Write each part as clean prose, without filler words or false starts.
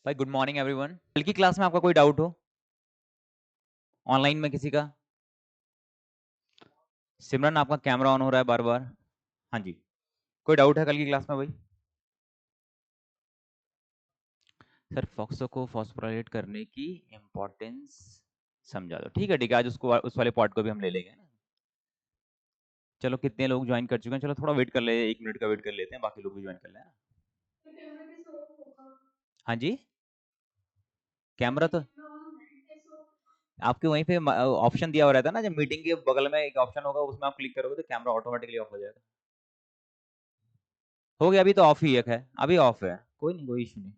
भाई good morning everyone. कल की क्लास में आपका कोई डाउट हो ऑनलाइन में किसी का? सिमरन आपका कैमरा ऑन हो रहा है बार बार। हाँ जी, कोई डाउट है कल की क्लास में भाई? सर फॉक्सो को फॉस्फोराइलेट करने की इम्पोर्टेंस समझा दो। ठीक है ठीक है, आज उसको उस वाले पॉइंट को भी हम ले लेंगे ना। चलो कितने लोग ज्वाइन कर चुके हैं, चलो थोड़ा वेट कर ले, 1 मिनट का वेट कर लेते हैं, बाकी लोग भी ज्वाइन कर लें ना। हाँ जी, कैमरा तो आपके वहीं पे ऑप्शन दिया हुआ रहता है ना, जब मीटिंग के बगल में एक ऑप्शन होगा उसमें आप क्लिक करोगे तो कैमरा ऑटोमेटिकली ऑफ हो जाएगा। हो गया, अभी तो ऑफ ही है, अभी ऑफ है, कोई नहीं, कोई इशू नहीं।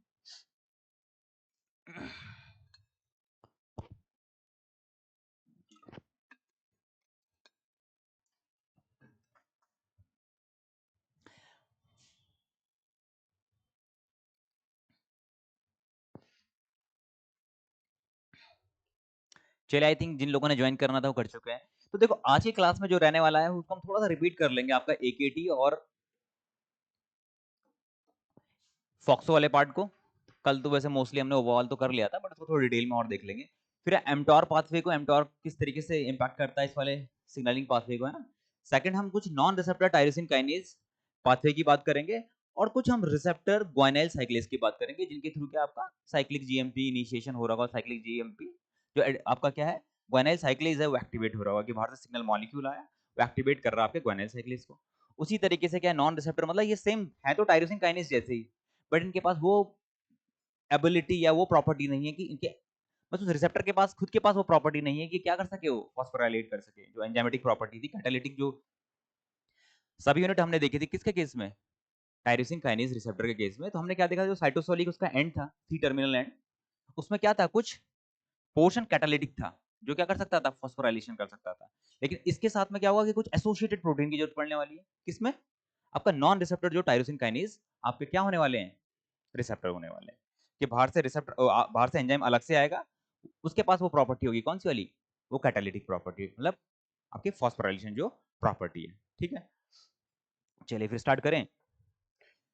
चलिए, आई थिंक जिन लोगों ने ज्वाइन करना था वो कर चुके हैं। तो देखो आज की क्लास में जो रहने वाला है उसको हम थोड़ा सा रिपीट कर लेंगे, आपका एकेटी और फॉक्सो वाले पार्ट को। कल तो वैसे मोस्टली हमने ओवरऑल तो कर लिया था, बट उसको थोड़ा डिटेल में और देख लेंगे। फिर एमटॉर पाथवे को, एमटॉर किस तरीके से इंपैक्ट करता है इस वाले सिग्नलिंग पाथवे को, है ना। सेकंड, हम कुछ non receptor tyrosine kinase pathway की बात करेंगे, और कुछ हम रिसेप्टर ग्वाइनाइल साइक्लेज की बात करेंगे, जिनके थ्रू क्या आपका साइक्लिक जीएमपी इनिशिएशन हो रहा होगा। साइक्लिक जीएमपी जो आपका क्या है, ग्वाइनाइल साइक्लेज है, वो एक्टिवेट हो रहा होगा कि बाहर से सिग्नल मॉलिक्यूल आया, वो एक्टिवेट कर रहा है आपके ग्वाइनाइल साइक्लेज को। उसी तरीके से क्या नॉन रिसेप्टर, मतलब ये सेम है तो टायरोसिन काइनेज जैसे ही, बट इनके पास वो एबिलिटी या वो प्रॉपर्टी नहीं है कि इनके, बस उस रिसेप्टर के पास खुद के पास वो प्रॉपर्टी नहीं है कि क्या कर सके, वो फॉस्फोराइलेट कर सके। जो एंजाइमेटिक प्रॉपर्टी थी, कैटालिटिक जो सब यूनिट हमने देखी थी किसके केस में, टायरोसिन काइनेज रिसेप्टर के केस में। तो हमने क्या देखा, जो साइटोसोलिक उसका एंड था, सी टर्मिनल एंड, उसमें क्या था, कुछ पोर्शन कैटालिटिक था, जो क्या कर सकता था, फॉस्फोराइलेशन कर सकता था। लेकिन इसके साथ में क्या होगा कि कुछ एसोसिएटेड प्रोटीन की जरूरत पड़ने वाली है, किसमें, आपका नॉन रिसेप्टर जो टायरोसिन काइनेज आपके क्या होने वाले हैं, रिसेप्टर होने वाले हैं। कि बाहर से रिसेप्टर, बाहर से एंजाइम अलग से आएगा, उसके पास वो प्रॉपर्टी होगी, कौन सी वाली, वो कैटालिटिक प्रॉपर्टी, मतलब आपकी फॉस्फोराइलेशन जो प्रॉपर्टी है। ठीक है, चलिए फिर स्टार्ट करें।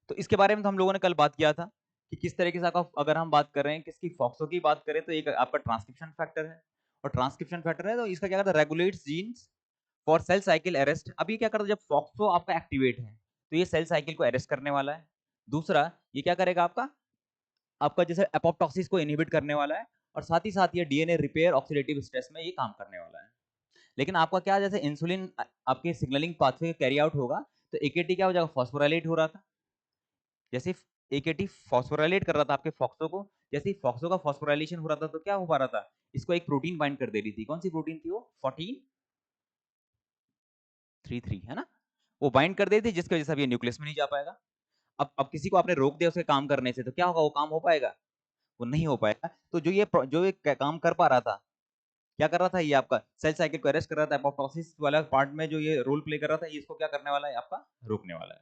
तो इसके बारे में तो हम लोगों ने कल बात किया था कि किस तरीके से आपका, अगर हम बात कर रहे हैं किसकी, फॉक्सो की बात करें, तो एक आपका ट्रांसक्रिप्शन फैक्टर है, और ट्रांसक्रिप्शन फैक्टर है तो इसका क्या करता है, regulates genes for cell cycle arrest. अभी क्या करता है, जब फॉक्सो आपका एक्टिवेट है तो ये सेल साइकिल को अरेस्ट करने वाला है। दूसरा, ये क्या करेगा, आपका आपका जैसे एपोप्टोसिस को इनहिबिट करने वाला है, और साथ ही साथ ये डीएनए रिपेयर ऑक्सीडेटिव स्ट्रेस में ये काम करने वाला है। लेकिन आपका क्या, जैसे इंसुलिन आपके सिग्नलिंग पाथवे कैरी आउट होगा, तो एकेटी क्या हो जाएगा, फॉस्फोराइलेट हो रहा था। जैसे एकेटी फॉस्फोराइलेट कर रहा था आपके फॉक्सो को, जैसे ही फॉक्सो का फॉस्फोराइलेशन हो रहा था तो क्या हो पा रहा था, इसको एक प्रोटीन बाइंड कर दे रही थी। कौन सी प्रोटीन थी वो, 1433, है ना। वो बाइंड कर देती थी, जिसकी वजह से अब ये न्यूक्लियस में नहीं जा पाएगा। अब किसी को आपने रोक दिया उसके काम करने से, तो क्या होगा, वो काम हो पाएगा, वो नहीं हो पाएगा। तो जो ये काम कर पा रहा था, क्या कर रहा था, ये आपका सेल साइकिल को अरेस्ट कर रहा था, एपोप्टोसिस वाला पार्ट में जो ये रोल प्ले कर रहा था, ये इसको क्या करने वाला है, आपका रोकने वाला है।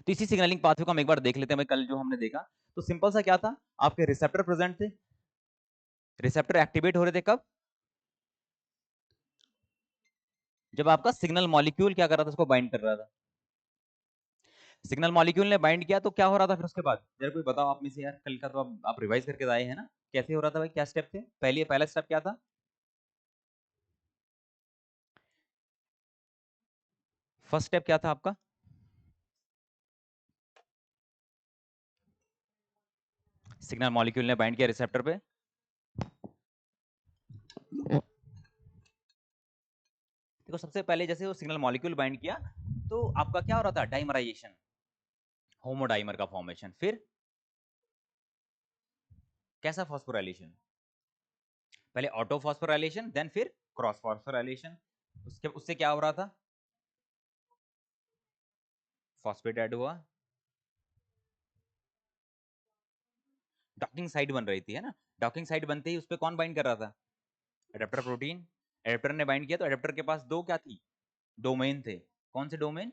तो इसी सिग्नलिंग पाथवे को हम एक बार देख लेते हैं। कल जो हमने देखा, तो सिंपल सा क्या था, आपके रिसेप्टर प्रेजेंट थे, रिसेप्टर एक्टिवेट हो रहे थे कब, जब आपका सिग्नल मॉलिक्यूल क्या कर रहा था, उसको बाइंड कर रहा था। सिग्नल मॉलिक्यूल ने बाइंड किया तो क्या हो रहा था फिर उसके बाद, जरा कोई बताओ आप में से यार, कल का तो आप रिवाइज करके आए हैं ना, कैसे हो रहा था भाई, क्या स्टेप थे, पहला स्टेप क्या था, फर्स्ट स्टेप क्या था आपका, सिग्नल मॉलिक्यूल ने बाइंड किया रिसेप्टर पे। देखो सबसे पहले जैसे वो सिग्नल मॉलिक्यूल बाइंड किया, तो आपका क्या हो रहा था, डाइमराइजेशन, होमोडाइमर का फॉर्मेशन। फिर कैसा फॉस्फोराइलेशन, पहले ऑटो फॉस्फोराइलेशन, देन फिर क्रॉस फॉस्फोराइलेशन। उसके उससे क्या हो रहा था, फॉस्फेट ऐड हुआ, डॉकिंग साइड बन रही थी, है ना। डॉकिंग साइड बनते ही उस पर कौन बाइंड कर रहा था, एडेप्टर प्रोटीन। एडेप्टर ने बाइंड किया तो एडेप्टर के पास दो क्या थी, डोमेन थे। कौन से डोमेन,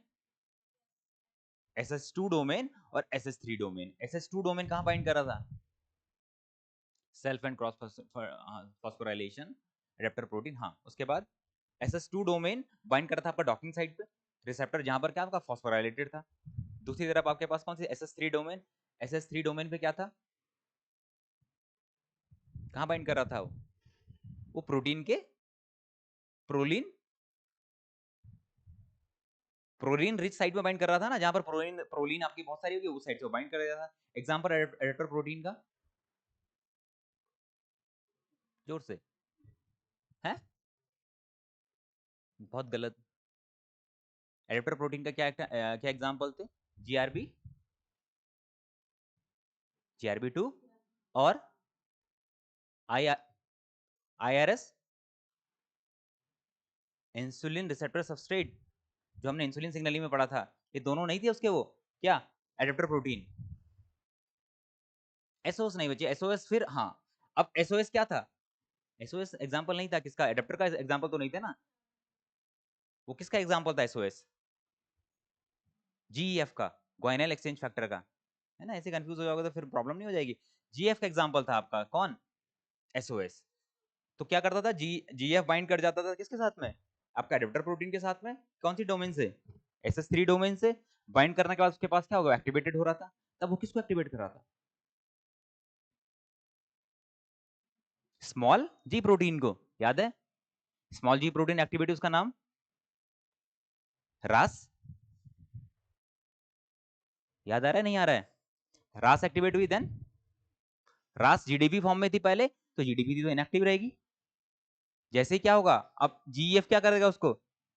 SS2 डोमेन और SS3 डोमेन। SS2 डोमेन कहां बाइंड कर रहा था, self and cross phosphorylation, adapter protein, हाँ। उसके बाद SS2 डोमेन बाइंड कर रहा था आपका डॉकिंग साइड पे, रिसेप्टर जहां पर क्या आपका फॉस्फोराइलेटेड था। दूसरी तरफ आपके पास कौन सी, SS3 डोमेन, SS3 डोमेन पे क्या था, कहाँ बाइंड कर रहा था वो प्रोटीन के प्रोलीन प्रोलीन रिच साइट में बाइंड कर रहा था ना, जहां पर प्रोलीन आपकी बहुत सारी होगी उस साइड से बाइंड कर रहा था। एग्जांपल एडेप्टर प्रोटीन का, जोर से है, बहुत गलत। एडेप्टर प्रोटीन का क्या एग्जांपल थे? जीआरबी, जीआरबी 2 और आई आईआरएस, इंसुलिन रिसेप्टर सबस्ट्रेट, जो हमने इंसुलिन सिग्नलिंग में पढ़ा था, ये दोनों नहीं थे उसके वो क्या एडेप्टर प्रोटीन। एसओएस नहीं बचे, एसओएस फिर हाँ, अब एसओएस क्या था? एसओएस एग्जांपल नहीं था किसका, एडेप्टर का एग्जांपल तो नहीं था ना, वो किसका एग्जांपल था एसओएस? जीईएफ का, ग्वाइनल एक्सचेंज फैक्टर का, है ना। ऐसे कंफ्यूज हो जाओगे तो फिर प्रॉब्लम नहीं हो जाएगी। जीएफ का एग्जांपल था आपका कौन? एसओएस। तो क्या करता था जीएफ बाइंड कर जाता था किसके साथ में? आपका एडेप्टर प्रोटीन के साथ में। कौन सी डोमेन से? SS3 डोमेन से बाइंड करने के बाद उसके पास क्या होगा? एक्टिवेटेड हो रहा था। तब वो किसको एक्टिवेट कर रहा था? स्मॉल जी प्रोटीन को, याद है? स्मॉल जी प्रोटीन एक्टिविटी, उसका नाम रास। याद आ रहा है नहीं आ रहा है? रास एक्टिवेट हुई, देन रास जीडीपी फॉर्म में थी पहले, तो जीडीपी थी तो इनएक्टिव रहेगी। जैसे ही क्या होगा, अब जीईएफ क्या करेगा? उसको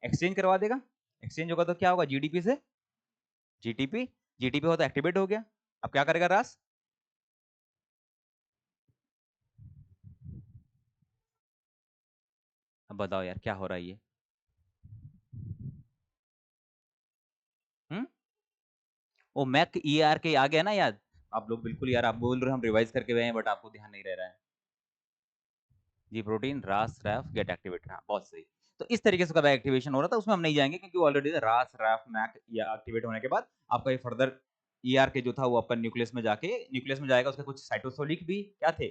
एक्सचेंज करवा देगा। एक्सचेंज होगा तो क्या होगा? जीडीपी से जीटीपी, जीटीपी हो तो एक्टिवेट हो गया। अब क्या करेगा रास? अब बताओ यार क्या हो रहा है ये? हम्म, वो मैक ईआर के आ गया ना याद? आप लोग बिल्कुल यार, आप बोल रहे हो हम रिवाइज करके गए हैं, बट आपको ध्यान नहीं रह रहा है। जी प्रोटीन रास रैफ गेट एक्टिवेट, हाँ बहुत सही। तो इस तरीके से उसका एक्टिवेशन हो रहा था, उसमें हम नहीं जाएंगे क्योंकि ऑलरेडी रास रैफ मैक या एक्टिवेट होने के बाद आपका ये फर्दर ईआर के जो था वो आपका न्यूक्लियस में जाके, न्यूक्लियस में जाएगा, उसके कुछ साइटोसोलिक भी क्या थे?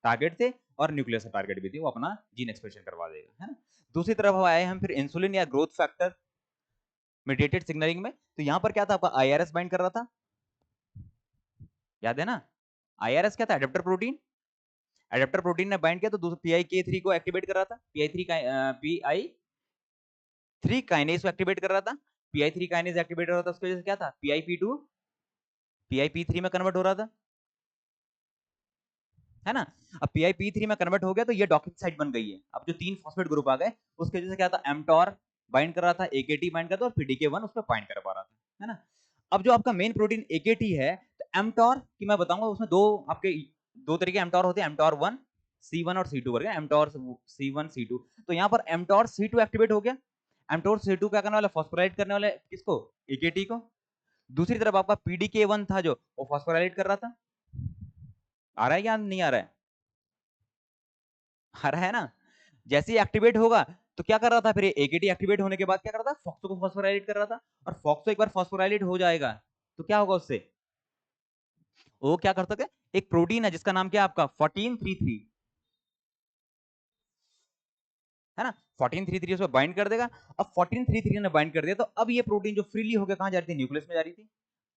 टारगेट थे, और न्यूक्लियस का टारगेट भी थी, वो अपना जीन एक्सप्रेशन करवा देगा, है ना। दूसरी तरफ आए हम फिर इंसुलिन या ग्रोथ फैक्टर मीडिएटेड सिग्नलिंग में। तो यहां पर क्या था आपका? आईआरएस बाइंड कर रहा था, याद है ना? आईआरएस क्या था? Adapter protein. एडेप्टर प्रोटीन ने बाइंड किया तो दूसरा PIK3 को एक्टिवेट कर रहा था, PI3 काइनेज को एक्टिवेट कर रहा था। PI3 काइनेज एक्टिवेट हो रहा था, उसकी वजह से क्या था? PIP2 PIP3 में कन्वर्ट हो रहा था, है ना। अब PIP3 में कन्वर्ट हो गया तो ये डॉकिंग साइट बन गई है। अब जो 3 फॉस्फेट ग्रुप आ गए, उसके वजह से क्या था? mTOR बाइंड कर रहा था, AKT बाइंड कर रहा था, और PDK1 उस पर बाइंड कर पा रहा था, है ना। अब जो आपका मेन प्रोटीन AKT है, तो mTOR की मैं बताऊंगा, उसमें दो तरीके mTOR होते हैं, mTOR1 C1 और C2 करके, mTOR C1 C2। तो यहाँ पर mTOR C2 एक्टिवेट हो गया। mTOR C2 क्या करने वाला? फॉस्फोराइलेट करने वाले किसको? AKT को। दूसरी तरफ आपका PDK1 था जो वो फॉस्फोराइलेट कर रहा था। आ रहा है या नहीं आ रहा है? आ रहा है ना। जैसे ही एक्टिवेट होगा तो क्या कर रहा था? फिर एकेटी एक्टिवेट होने के बाद क्या कर रहा था? फॉक्सो को फॉस्फोराइलेट कर रहा था, और फॉक्सो एक बार फॉस्फोराइलेट हो जाएगा तो क्या होगा उससे? वो क्या कर सकते? एक प्रोटीन है जिसका नाम क्या है आपका? 1433, है ना। 1433 उसमें बाइंड कर देगा। अब 1433 ने बाइंड कर दिया, तो अब ये प्रोटीन जो फ्रीली होकर कहां जा रही थी? न्यूक्लियस में जा रही थी,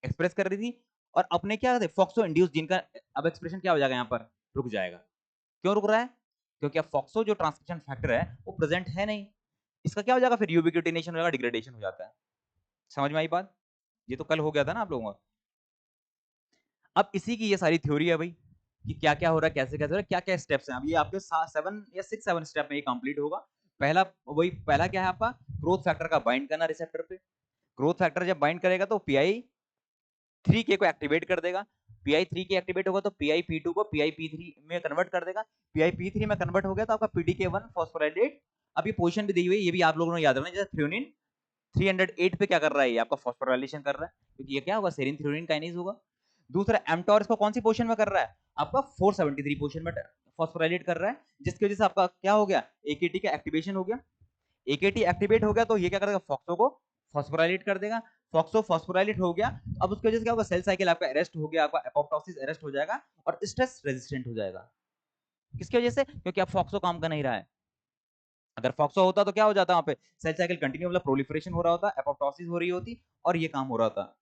एक्सप्रेस कर रही थी, और अपने क्या फॉक्सो इंड्यूस जीन का अब एक्सप्रेशन क्या हो जाएगा? यहाँ पर रुक जाएगा। क्यों रुक रहा है? क्योंकि अब फॉक्सो जो ट्रांसक्रिप्शन फैक्टर है वो प्रेजेंट है नहीं। इसका क्या हो जाएगा? फिर यूबिक्यूटिनेशन हो जाएगा, डिग्रेडेशन हो जाता है। समझ में आई बात? ये तो कल हो गया था ना आप लोगों का। अब इसी की ये सारी थ्योरी है भाई, कि क्या क्या हो रहा है, कैसे कैसे हो रहा है, क्या क्या स्टेप्स हैं। अब ये आपके 7 स्टेप में ये कंप्लीट होगा। पहला क्या है आपका? ग्रोथ फैक्टर का बाइंड करना रिसेप्टर पे। ग्रोथ फैक्टर जब बाइंड करेगा तो PI3K को एक्टिवेट कर देगा। PI3K एक्टिवेट होगा तो PIP2 को PIP3 में कन्वर्ट कर देगा। PIP3 में कन्वर्ट हो गया तो आपका PDK1 फॉस्फोराइलेट। अब ये पोजीशन भी दी हुई है, ये भी आप लोगों ने याद रखना, जैसे थ्रेओनिन 308 पे क्या कर रहा है? ये आपका फॉस्फोराइलेशन कर रहा है, क्योंकि ये क्या होगा? सेरीन थ्रेओनिन काइनेज होगा। दूसरा mTOR इसको कौन सी पोजीशन में कर रहा है? आपका 473 पोजीशन में फॉस्फोराइलेट कर रहा है, जिसकी वजह से आपका क्या हो गया? AKT का एक्टिवेशन हो गया। AKT एक्टिवेट हो गया तो ये क्या करेगा? फॉक्सो को फॉस्फोराइलेट कर देगा। फॉक्सो फॉस्फोराइलेट हो गया, अब उसकी वजह से क्या होगा? सेल साइकिल आपका अरेस्ट हो गया, आपका एपोप्टोसिस अरेस्ट हो जाएगा, और स्ट्रेस रेजिस्टेंट हो जाएगा। किसकी वजह से? क्योंकि अब फॉक्सो काम कर नहीं रहा है। अगर फॉक्सो होता तो क्या हो जाता? वहां पे सेल साइकिल कंटिन्यू, मतलब प्रोलिफरेशन हो रहा होता, एपोप्टोसिस हो रही होती, और ये काम हो रहा था।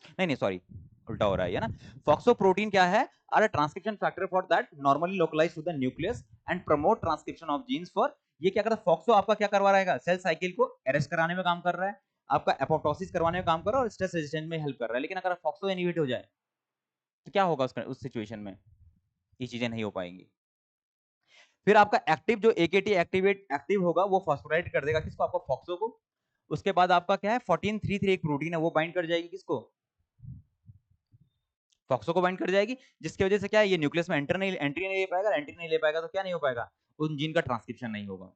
नहीं नहीं सॉरी, उल्टा हो रहा है, ये ना। फॉक्सोप्रोटीन क्या है? Are a transcription factor for that normally localize to the nucleus and promote transcription of genes for. ये क्या करता है? फॉक्सो आपका क्या करवा रहेगा? सेल साइकिल को अरेस्ट कराने में काम कर रहा है, आपका एपोप्टोसिस करवाने में काम कर रहा है और स्ट्रेस रेजिस्टेंस में हेल्प कर रहा है। लेकिन अगर फॉक्सो इनहिबिट हो जाए तो क्या होगा उस सिचुएशन में? ये चीजें नहीं हो पाएंगी। फिर आपका एक्टिव जो एकेटी एक्टिवेट एक्टिव होगा वो फॉस्फोराइलेट कर देगा किसको? आपको फॉक्सो को। उसके बाद आपका क्या है? 14-3-3 एक प्रोटीन है, वो बाइंड कर जाएगी किसको? फॉक्सो को बाइंड कर जाएगी, जिसकी वजह से क्या है? ये न्यूक्लियस में एंट्री नहीं ले पाएगा। एंट्री नहीं ले पाएगा तो क्या नहीं हो पाएगा? उन जीन का ट्रांसक्रिप्शन नहीं होगा।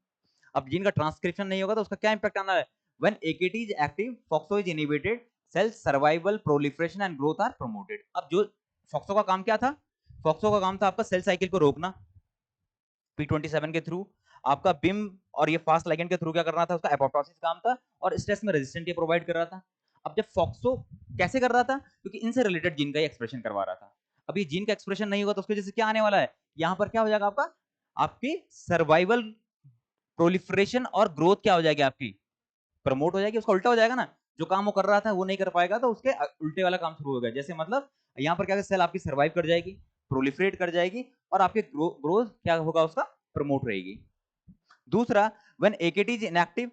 अब जीन का ट्रांसक्रिप्शन नहीं होगा तो उसका क्या इंपैक्ट आना है? When AKT is active, FOXO is inhibited, cell survival, proliferation and growth are promoted. अब जो फॉक्सो का काम क्या था? फॉक्सो का काम था आपका सेल साइकिल को रोकना P27 के थ्रू, आपका बिम और ये फास्ट लिगेंड के थ्रू क्या करना था? उसका एपोप्टोसिस काम था और स्ट्रेस में रेजिस्टेंट ये प्रोवाइड कर रहा था। अब जब फॉक्सो कैसे कर रहा था? क्योंकि इनसे रिलेटेड जीन का एक्सप्रेशन करवा रहा था। अब ये जीन का एक्सप्रेशन नहीं होगा तो उसकी वजह से क्या आने वाला है? यहाँ पर क्या हो जाएगा आपका? आपकी सर्वाइवल, प्रोलिफरेशन और ग्रोथ क्या हो जाएगी? आपकी प्रमोट हो जाएगी। उसका उल्टा हो जाएगा ना, जो काम वो कर रहा था वो नहीं कर पाएगा तो उसके उल्टे वाला काम शुरू हो गया। जैसे मतलब यहाँ पर क्या, सेल आपकी सर्वाइव कर जाएगी, प्रोलिफरेट कर जाएगी और आपके ग्रोथ क्या होगा? उसका प्रमोट रहेगी। दूसरा, व्हेन एकेटी इज इनएक्टिव,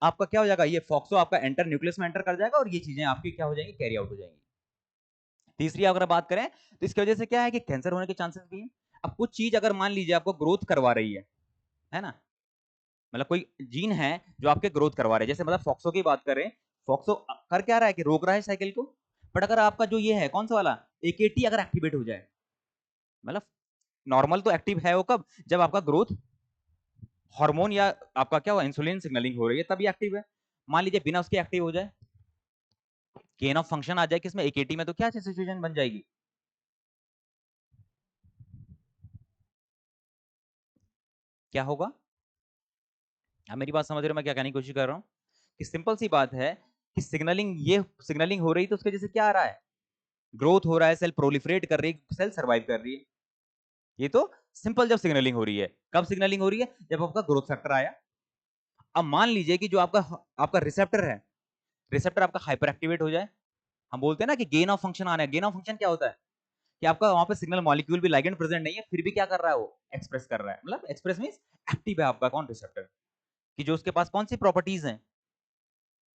आपका क्या हो जाएगा? ये फॉक्सो आपका एंटर न्यूक्लियस में एंटर कर जाएगा और ये चीजें आपकी क्या हो जाएंगी? कैरी आउट हो जाएंगी। तीसरी अगर बात करें तो इसकी वजह से क्या है कि कैंसर होने के चांसेस भी हैं। अब कुछ चीज अगर मान लीजिए आपको ग्रोथ करवा रही है ना, मतलब कोई जीन है जो आपके ग्रोथ करवा रहे हैं, जैसे मतलब फॉक्सो की बात करें, फॉक्सो कर क्या रहा है कि रोक रहा है साइकिल को। बट अगर आपका जो ये है कौन सा वाला एकेटी अगर एक्टिवेट हो जाए, मतलब नॉर्मल तो एक्टिव है वो कब? जब आपका ग्रोथ हार्मोन या आपका क्या हुआ, इंसुलिन सिग्नलिंग हो रही है, तभी एक्टिव है। मान लीजिए बिना उसके एक्टिव हो जाए, गेन ऑफ फंक्शन आ जाए किसमें? एकेटी में, तो क्या सिचुएशन बन जाएगी? क्या होगा? आप मेरी बात समझ रहे हो मैं क्या कहने की कोशिश कर रहा हूं? कि सिंपल सी बात है कि सिग्नलिंग हो रही तो उसके जैसे क्या आ रहा है? ग्रोथ हो रहा है, सेल प्रोलिफरेट कर रही है, सेल सर्वाइव कर रही है। ये तो सिंपल जब सिग्नलिंग हो रही है। कब सिग्नलिंग हो रही है? जब आपका ग्रोथ फैक्टर आया। अब मान लीजिए कि जो आपका आपका रिसेप्टर है, रिसेप्टर आपका हाइपर एक्टिवेट हो जाए, हम बोलते हैं ना कि गेन ऑफ फंक्शन आना है। गेन ऑफ फंक्शन क्या होता है? कि आपका वहां पे सिग्नल मॉलिक्यूल भी लिगेंड प्रेजेंट नहीं है, फिर भी क्या कर रहा है? वो एक्सप्रेस कर रहा है। मतलब एक्सप्रेस मींस एक्टिव है आपका कौन? रिसेप्टर। कि जो उसके पास कौन सी प्रॉपर्टीज हैं?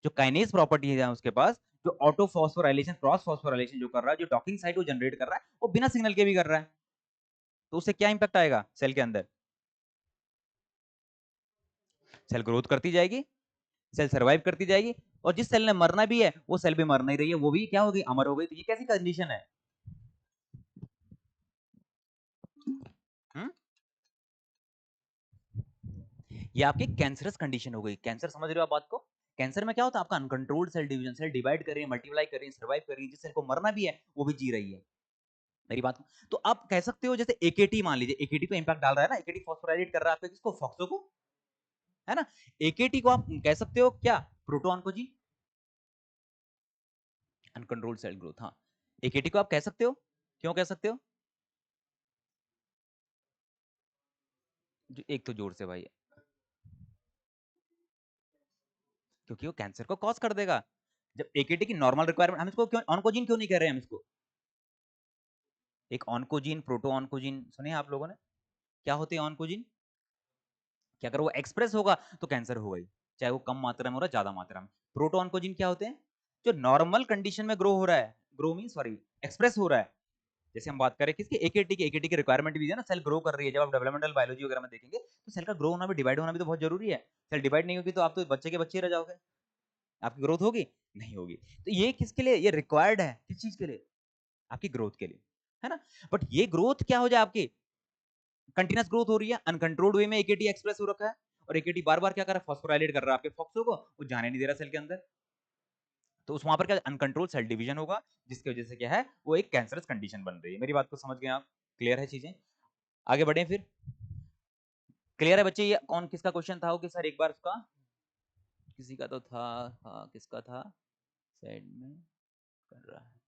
जो काइनेज प्रॉपर्टी है उसके पास, जो ऑटो फॉस्फोराइलेशन, क्रॉस फॉस्फोराइलेशन जो कर रहा है, जो डॉकिंग साइट वो जनरेट कर रहा है, वो बिना सिग्नल के भी कर रहा है। तो उससे क्या इंपैक्ट आएगा सेल के अंदर? सेल ग्रोथ करती जाएगी, सेल सर्वाइव करती जाएगी, और जिस सेल ने मरना भी है वो सेल भी मर नहीं रही है, वो भी क्या हो गई? अमर हो गई। तो ये कैसी कंडीशन है? हुँ? ये आपकी कैंसरस कंडीशन हो गई। कैंसर समझ रहे हो आप बात को? कैंसर में क्या होता है? आपका uncontrolled cell division, cell divide कर रही है, मल्टीप्लाई कर रही है, सर्वाइव कर रही है, जिस सेल को मरना भी है वो भी जी रही है। मेरी बात को तो आप कह सकते हो, जैसे एकेटी मान लीजिए, एकेटी पे इंपैक्ट डाल रहा है ना, एकेटी फॉस्फोराइलेट कर रहा है आपके किसको? फॉक्सो को, है ना। एकेटी को आप कह सकते हो क्या? प्रोटोन को जी, अनकंट्रोल्ड सेल ग्रोथ। हाँ, एकेटी को आप कह सकते हो। क्यों कह सकते हो? एक तो जोर से भाई। क्योंकि वो कैंसर को कॉज कर देगा। जब एकेटी की नॉर्मल रिक्वायरमेंट, हम इसको क्यों ऑन्कोजीन क्यों नहीं कह रहे हैं? हम इसको एक ऑन्कोजीन, प्रोटो ऑन्कोजीन सुने आप लोगों ने? क्या होते हैं ऑन्कोजीन? कि अगर वो एक्सप्रेस होगा तो कैंसर होगा ही, चाहे वो कम मात्रा में हो रहा है ज्यादा मात्रा में। प्रोटो ऑन्कोजीन क्या होते हैं? जो नॉर्मल कंडीशन में ग्रो हो रहा है, ग्रो मीन सॉरी एक्सप्रेस हो रहा है। जैसे हम बात करें किसकी? एकेटी की। एकेटी की रिक्वायरमेंट भी है ना, सेल ग्रो कर रही है। जब आप डेवलपमेंटल बायोलॉजी वगैरह में देखेंगे तो सेल का ग्रो होना भी, डिवाइड होना भी तो बहुत जरूरी है। सेल डिवाइड नहीं होगी तो आप तो बच्चे के बच्चे रह जाओगे, आपकी ग्रोथ होगी? नहीं होगी। तो ये किसके लिए ये रिक्वायर्ड है? किस चीज के लिए? आपकी ग्रोथ के लिए, है ना। बट ये ग्रोथ क्या हो जाए आपकी? कंटिन्यूस ग्रोथ हो रही है, अनकंट्रोल्ड वे में एकेटी एक्सप्रेस हो रखा है, और एकेटी बार बार क्या कर रहा है? फॉस्फोराइलेट कर रहा है आपके फॉक्सो को, वो जाने नहीं दे रहा सेल के अंदर। तो उस वहां पर क्या अनकंट्रोल सेल डिवीजन होगा, जिसकी वजह से क्या है? वो एक कैंसरस कंडीशन बन रही है। मेरी बात को समझ गए आप? क्लियर है चीजें? आगे बढ़े फिर। क्लियर है बच्चे? ये कौन किसका क्वेश्चन था? वो कि सर एक बार उसका किसी का तो था। हाँ, किसका था? साइड में कर रहा है।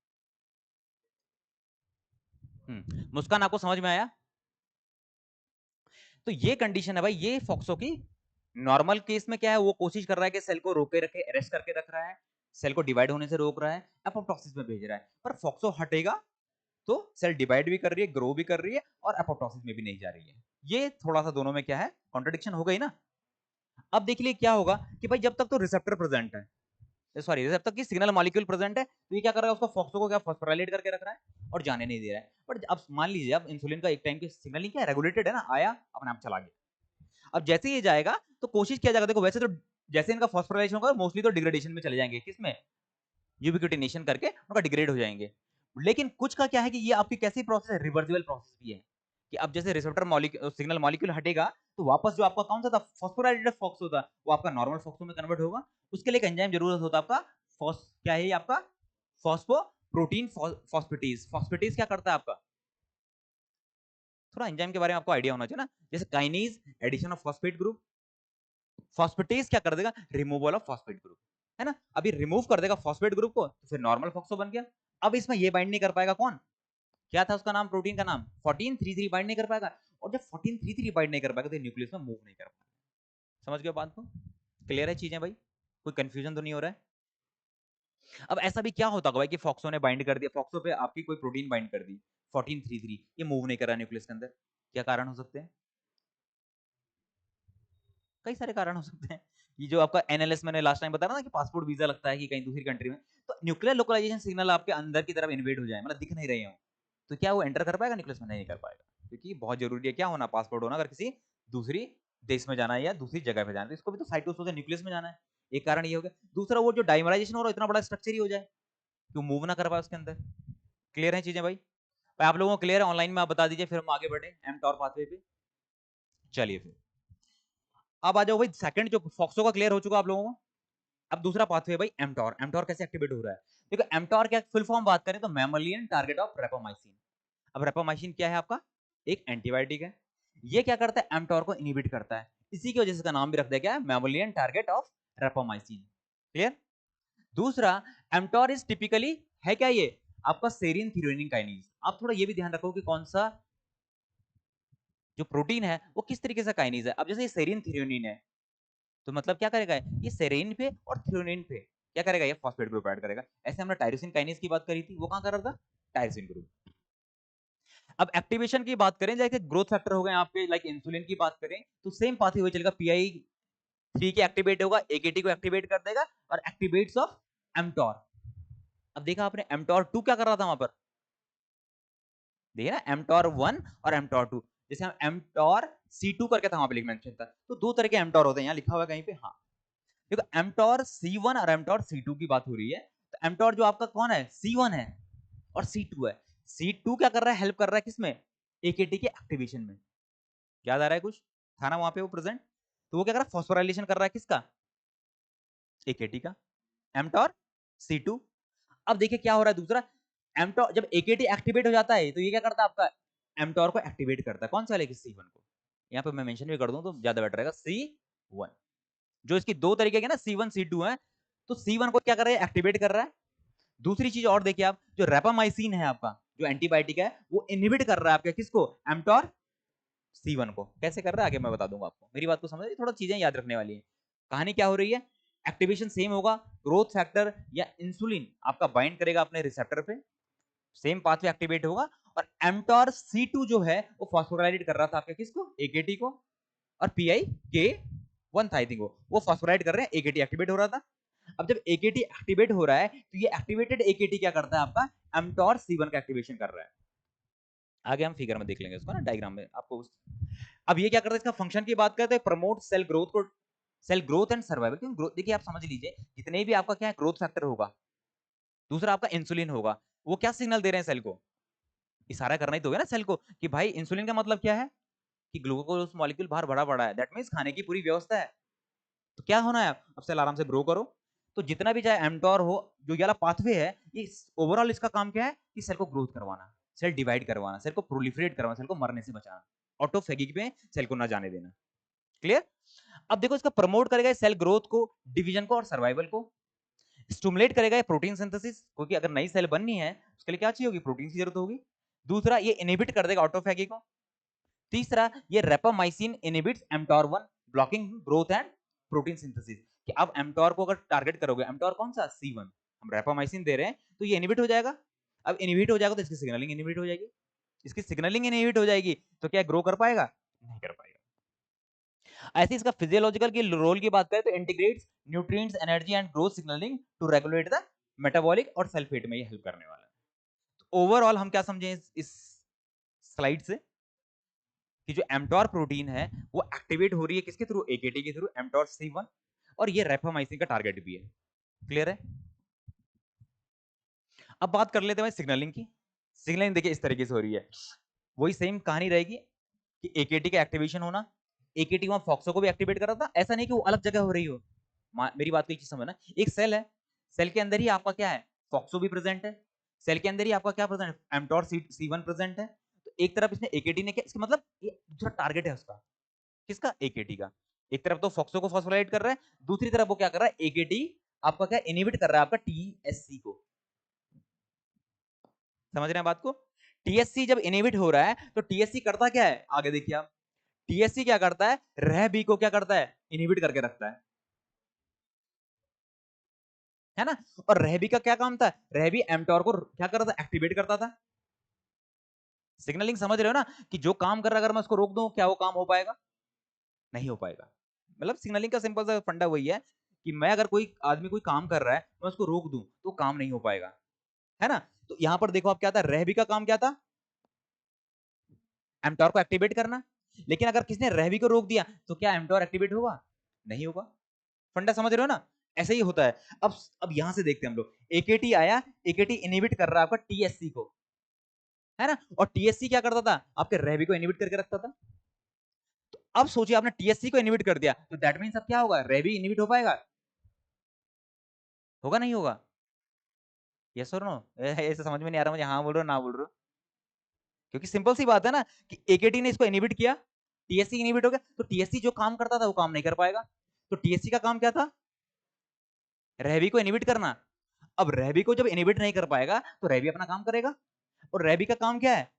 मुस्कान, आपको समझ में आया? तो ये कंडीशन है भाई, ये फॉक्सो की। नॉर्मल केस में क्या है? वो कोशिश कर रहा है कि सेल को रोके रखे, अरेस्ट करके रख रहा है। सेल को डिवाइड होने से रोक रहा है, एपोप्टोसिस में भेज रहा है। पर फॉक्सो हटेगा तो सेल डिवाइड भी कर रही है, ग्रो भी कर रही है और एपोप्टोसिस में भी नहीं जा रही है। ये थोड़ा सा दोनों में क्या है, कॉन्ट्रडिक्शन हो गई ना। अब देख लिए क्या होगा कि भाई जब तक तो रिसेप्टर प्रेजेंट है, सॉरी जब तक कि सिग्नल मॉलिक्यूल प्रेजेंट है, तो ये क्या कर रहा है, उसको फॉक्सो को क्या फॉस्फोराइलेट करके रख रहा है और जाने नहीं दे रहा है। बट अब मान लीजिए अब इंसुलिन का एक टाइम के सिग्नलिंग क्या रेगुलेटेड है ना, आया अपने आप चला गया। अब जैसे ही ये जाएगा तो कोशिश किया जाएगा, देखो वैसे तो जैसे इनका फॉस्फोराइलेशन होगा मोस्टली तो डिग्रेडेशन में चले जाएंगे, किसमें, यूबिक्विटिनेशन करके उनका डिग्रेड हो जाएंगे। लेकिन कुछ का क्या है कि ये आपकी कैसी प्रोसेस है, रिवर्सिबल प्रोसेस भी है, कि अब जैसे रिसेप्टर मॉलिक्यूल सिग्नल मॉलिक्यूल हटेगा तो वापस जो आपका कौन सा था फॉस्फोराइलेटेड फॉक्सो था वो आपका नॉर्मल फॉक्सो में कन्वर्ट होगा। उसके लिए एक एंजाइम जरूरत होता है आपका क्या है आपका फॉस्फो प्रोटीन फॉस्फेटेज। फॉस्फेटेज क्या करता है आपका, थोड़ा एंजाइम के बारे में आपको आइडिया होना चाहिए ना, जैसे kinase addition of phosphate group, phosphatase क्या कर देगा, रिमूवल ऑफ फॉस्फेट ग्रुप, है ना। अभी रिमूव कर देगा फॉस्फेट ग्रुप को तो फिर नॉर्मल फॉक्सो बन गया। अब इसमें ये बाइंड नहीं कर पाएगा, कौन, क्या था उसका नाम, प्रोटीन का नाम 1433 बाइंड नहीं कर पाएगा, और जब 1433 बाइंड नहीं कर पाएगा तो न्यूक्लियस में मूव नहीं कर पाएगा। समझ गए बात को, क्लियर है चीजें भाई, कोई कंफ्यूजन तो नहीं हो रहा है। अब ऐसा भी क्या होता होगा कि फॉक्सो ने बाइंड कर दिया, फॉक्सो पे आपकी कोई प्रोटीन बाइंड कर दी 1433, ये मूव नहीं कर रहा न्यूक्लियस के अंदर, क्या कारण हो सकते हैं, कई सारे कारण हो सकते हैं। ये जो आपका एनएलएस मैंने लास्ट टाइम बताया ना कि पासपोर्ट वीजा लगता है कि कहीं दूसरी कंट्री में, तो न्यूक्लियर लोकलाइजेशन सिग्नल आपके अंदर की तरफ इन्वेड हो जाए, मतलब दिख नहीं रहे हो, तो क्या वो एंटर कर पाएगा न्यूक्लियस में, नहीं कर पाएगा, क्योंकि बहुत जरूरी है क्या होना, पासपोर्ट होना, अगर किसी दूसरी देश में जाना है या दूसरी जगह पे जाना है, इसको भी तो साइटोसोल से न्यूक्लियस में जाना है, एक कारण ये हो गया। दूसरा वो जो डाइमराइजेशन हो रहा है, इतना बड़ा स्ट्रक्चर ही हो जाए कि वो मूव ना कर पाए उसके अंदर। क्लियर है चीजें भाई, आप लोगों को क्लियर है, ऑनलाइन में आप बता दीजिए, फिर हम आगे बढ़े एमटॉर पाथवे पे। चलिए फिर अब आ जाओ भाई, सेकंड जो फॉक्सो का क्लियर हो चुका आप लोगों को, अब दूसरा पाथवे भाई एमटॉर। एमटॉर कैसे एक्टिवेट हो रहा है, देखो एमटॉर क्या फुल फॉर्म बात करें तो मैमोलियन टारगेट ऑफ रेपोमाइसिन। अब रेपोमाइसिन क्या है आपका, एक एंटीबायोटिक है, ये क्या करता है, एमटॉर को इनहिबिट करता है, इसी की वजह से इसका नाम भी रख दिया गया है मैमोलियन टारगेट ऑफ रेपोमाइसिन। क्लियर। दूसरा, एमटॉर इज टिपिकली है क्या, ये आपका सेरिन थ्रियोनिन काइनेज। आप थोड़ा ये भी ध्यान रखो कि कौन सा जो प्रोटीन है वो किस तरीके से काइनेज है। अब जैसे ये सेरिन थ्रियोनिन है तो मतलब क्या करेगा, ये सेरेन पे और थ्रियोनिन पे क्या करेगा, ये फॉस्फेट ग्रुप ऐड करेगा। ऐसे हमने टायरोसिन काइनेज की बात करी थी, वो कहां कर रहा था, टायरोसिन ग्रुप। अब एक्टिवेशन की बात करें, जैसे ग्रोथ फैक्टर हो गए आपके, लाइक इंसुलिन की बात करें तो सेम पाथवे हुए चलेगा, PI3 के एक्टिवेट होगा, AKT को एक्टिवेट कर देगा और एक्टिवेट्स ऑफ एमटॉर। अब देखा आपने एमटॉर 2 क्या कर रहा था वहां पर, देखिए ना एमटॉर 1 और एमटॉर 2, जैसे हम एमटॉर C2 करके था वहां पे मेंशन था, तो दो तरह के एमटॉर होते हैं, यहाँ लिखा हुआ है कहीं पे, हाँ देखो एमटॉर C1 और एमटॉर C2 की बात हो रही है। तो एमटॉर जो आपका कौन है, C1 है और C2 है। C2 क्या कर रहा है, हेल्प कर रहा है किसमें, AKT के एक्टिवेशन में। याद आ रहा है कुछ, था ना वहां पे वो प्रेजेंट, तो वो क्या कर रहा है, फॉस्फोराइलेशन कर रहा है किसका, AKT का, एमटॉर C2। अब देखिए क्या हो रहा है दूसरा, एमटॉर जब AKT एक्टिवेट हो जाता है तो ये क्या करता है आपका, एमटॉर को एक्टिवेट करता है, कौन सा लेके C1 को, यहाँ पे मैं मेंशन भी कर दूं तो ज्यादा बेटर रहेगा, C1। जो इसकी दो तरीके के ना C1 C2 है, तो C1 को क्या कर रहा है, एक्टिवेट कर रहा है। दूसरी चीज और देखिए आप, जो रेपामाइसिन है आपका जो एंटीबायोटिक है, वो इनहिबिट कर रहा है आपके किसको, एमटॉर C1 को। कैसे कर रहा है आगे मैं बता दूंगा आपको, मेरी बात को समझिए, थोड़ा चीजें याद रखने वाली है। कहानी क्या हो रही है, एक्टिवेशन सेम होगा, ग्रोथ फैक्टर या इंसुलिन आपका बाइंड करेगा अपने रिसेप्टर पे, सेम पाथवे एक्टिवेट होगा, और एमटॉर C2 जो है वो फॉस्फोराइलेट कर रहा था आपके किसको, AKT को, और PIK1 था आई थिंक, वो फॉस्फोराइलेट कर रहे हैं, AKT एक्टिवेट हो रहा था। अब जब AKT एक्टिवेट हो रहा है तो ये एक्टिवेटेड AKT क्या करता है आपका, एमटॉर C1 का एक्टिवेशन कर रहा है। आगे हम फिगर में देख लेंगे उसको ना, डायग्राम में आपको अब ये क्या करता है, इसका फंक्शन की बात करते हैं, प्रमोट सेल ग्रोथ को, सेल ग्रोथ एंड सर्वाइवल। क्यों ग्रोथ, देखिए आप समझ लीजिए जितने भी आपका क्या है ग्रोथ फैक्टर होगा, दूसरा आपका इंसुलिन होगा, वो क्या सिग्नल दे रहे हैं सेल को, इशारा करना ही तो है ना सेल को कि भाई इंसुलिन का मतलब क्या है, कि ग्लूकोज मॉलिक्यूल बाहर बड़ा बड़ा है, दैट मींस खाने की पूरी व्यवस्था है, तो क्या होना है, अब सेल आराम से ग्रो करो। तो जितना भी चाहे एमटॉर हो, जो ये वाला पाथवे है, ये ओवरऑल इसका काम क्या है कि सेल को ग्रोथ करवाना, सेल डिवाइड करवाना, सेल को प्रोलिफरेट करवाना, सेल को मरने से बचाना, ऑटोफेगिक में सेल को ना जाने देना। क्लियर। अब देखो इसका प्रमोट करेगा सेल ग्रोथ को, डिवीजन को और सर्वाइवल को, स्टिमुलेट करेगा ये प्रोटीन सिंथेसिस, क्योंकि अगर नई सेल बननी है उसके लिए क्या चाहिए होगी, प्रोटीन की जरूरत होगी। दूसरा, ये इनहिबिट कर देगा ऑटोफेगी को। तीसरा, ये rapamycin inhibits mTOR1 blocking growth and protein synthesis. कि आप mTOR को अगर टारगेट करोगे, mTOR कौन सा C1, हम रेपामाइसिन दे रहे हैं तो ये इनहिबिट हो जाएगा। अब इनहिबिट हो जाएगा तो इसकी सिग्नलिंग इनहिबिट हो जाएगी, इसकी सिग्नलिंग इनहिबिट हो जाएगी तो क्या ग्रो कर पाएगा? नहीं कर पाएगा। ऐसे इसका फिजियोलॉजिकल की रोल की बात करें तो integrates nutrients, energy and growth signalling to regulate the metabolic और सेल फेट में ये हेल्प करने वाला है। तो ओवरऑल हम क्या समझे इस स्लाइड से कि जो mTOR प्रोटीन है वो एक्टिवेट हो रही है किसके थ्रू? AKT के थ्रू, mTOR C1, और ये रेपामाइसिन का टारगेट भी है। क्लियर है? अब बात कर लेते हैं भाई सिग्नलिंग की। सिग्नलिंग देखिए इस तरीके से हो रही है, वही सेम कहानी रहेगी कि AKT का एक्टिवेशन होना, AKT वहां फॉक्सो को भी एक्टिवेट कर रहा था, ऐसा नहीं कि वो अलग जगह हो रही हो। मेरी बात को एक चीज समझना, एक सेल है, सेल के अंदर ही आपका क्या है? फॉक्सो भी प्रेजेंट है, सेल के अंदर ही आपका क्या प्रेजेंट है? mTOR C1 प्रेजेंट है। तो एक तरफ इसने AKT ने क्या, इसका मतलब ये दूसरा टारगेट है उसका, किसका? AKT का। एक तरफ तो फॉक्सो को फॉस्फोराइलेट कर रहा है, दूसरी तरफ वो क्या कर रहा है? AKT आपका क्या इनहिबिट कर रहा है? आपका TSC को। समझ रहे हैं बात को? TSC जब इनहिबिट हो रहा है तो TSC करता क्या है? आगे देखिए आप, TSC क्या करता है? RHB को क्या करता है? इनहिबिट करके रखता है ना? और RHB का क्या काम था? RHB mTOR को क्या करता था? एक्टिवेट करता था। सिग्नलिंग समझ रहे हो ना कि जो काम कर रहा है अगर मैं उसको रोक दूं क्या वो काम हो पाएगा? नहीं हो पाएगा। मतलब सिग्नलिंग का सिंपल सा फंडा वही है कि मैं अगर कोई आदमी कोई काम कर रहा है मैं उसको रोक दूं तो काम नहीं हो पाएगा, है ना? तो यहां पर देखो आप क्या था, RHB का काम क्या था? mTOR को एक्टिवेट करना। लेकिन अगर किसने RHB को रोक दिया तो क्या mTOR एक्टिवेट होगा? नहीं होगा। फंडा समझ रहे हो ना? ऐसे ही होता है। अब यहां से देखते हैं हम लोग, AKT आया, AKT इनहिबिट कर रहा है आपका TSC को, है ना? और TSC क्या करता था? आपके RHB को इनहिबिट करके रखता था। तो अब सोचिए आपने TSC को इनहिबिट कर दिया तो दैट मींस अब क्या होगा? RHB इनहिबिट हो पाएगा? होगा नहीं होगा? यस और नो? ऐसे समझ में नहीं आ रहा मुझे, हाँ बोल रहे हो ना बोल रहे हो? क्योंकि सिंपल सी बात है ना कि AKT ने इसको इनहिबिट किया, TSC इनहिबिट हो गया, तो TSC जो काम करता था वो काम नहीं कर पाएगा। तो TSC का काम क्या था? RHB को इनहिबिट करना। अब RHB को जब इनहिबिट नहीं कर पाएगा तो RHB अपना काम करेगा, और RHB का काम क्या है?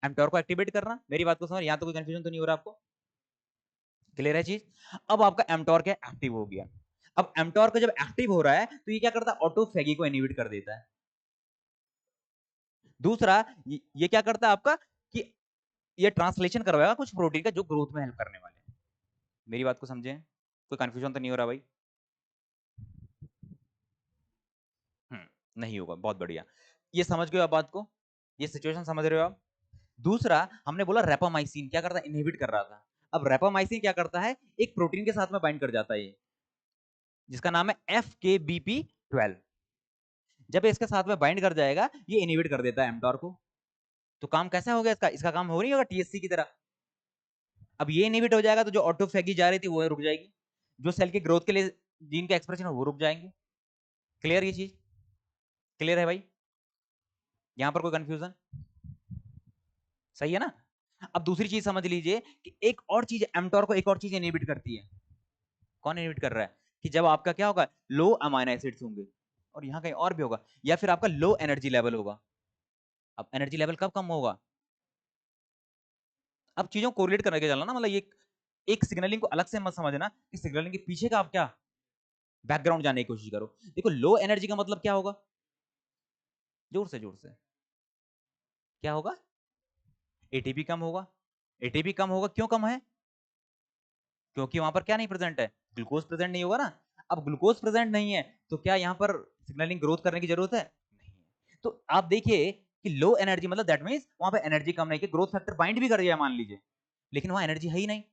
mTOR को एक्टिवेट करना। मेरी बात को समझ, यहां तो कोई कंफ्यूजन तो नहीं हो रहा आपको? क्लियर है चीज? अब आपका mTOR क्या एक्टिव हो गया। अब mTOR को जब एक्टिव हो रहा है तो ये क्या करता है? ऑटोफेगी को इनहिबिट कर देता है। दूसरा ये क्या करता है आपका कि ये ट्रांसलेशन करवाएगा कुछ प्रोटीन का जो ग्रोथ में हेल्प करने वाले हैं। मेरी बात को समझे? कोई कंफ्यूजन तो नहीं हो रहा भाई? नहीं होगा, बहुत बढ़िया। ये समझ गए आप बात को? ये सिचुएशन समझ रहे हो आप? दूसरा हमने बोला रेपामाइसिन क्या करता है? इनहिबिट कर रहा था। अब रेपामाइसिन क्या करता है? एक प्रोटीन के साथ में बाइंड कर जाता है ये, जिसका नाम है FKBP12। जब इसके साथ में बाइंड कर जाएगा ये इनहिबिट कर देता है mTOR को। तो काम कैसा हो गया इसका? इसका काम हो नहीं होगा TSC की तरह। अब ये इनहिबिट हो जाएगा तो जो ऑटोफेगी जा रही थी वो रुक जाएगी, जो सेल की ग्रोथ के लिए जीन का एक्सप्रेशन है वो रुक जाएंगे। क्लियर? ये चीज क्लियर है भाई? यहां पर कोई कंफ्यूजन? सही है ना? अब दूसरी चीज समझ लीजिए कि एक और चीज mTOR को एक और चीज इनहिबिट करती है। कौन इनहिबिट कर रहा है? कि जब आपका क्या होगा? लो अमाइनो एसिड्स होंगे, और यहां कहीं और भी होगा, या फिर आपका लो एनर्जी लेवल होगा। अब एनर्जी लेवल कब कम होगा? अब चीजों को कोरिलेट करके चलना ना, मतलब ये एक सिग्नलिंग को अलग से मत समझना कि सिग्नलिंग के पीछे का आप क्या बैकग्राउंड जानने की कोशिश करो। देखो लो एनर्जी का मतलब क्या होगा? जोर से जोर से, क्या होगा? एटीपी कम होगा। एटीपी कम होगा, क्यों कम है? क्योंकि वहां पर क्या नहीं प्रेजेंट है? ग्लूकोज प्रेजेंट नहीं होगा ना। अब ग्लूकोज प्रेजेंट नहीं है तो क्या यहां पर सिग्नलिंग ग्रोथ करने की जरूरत है? नहीं है। तो आप देखिए कि लो एनर्जी मतलब दैट मींस वहां पे एनर्जी कम नहीं, कि ग्रोथ फैक्टर बाइंड भी कर दिया मान लीजिए, लेकिन वहां एनर्जी है ही नहीं।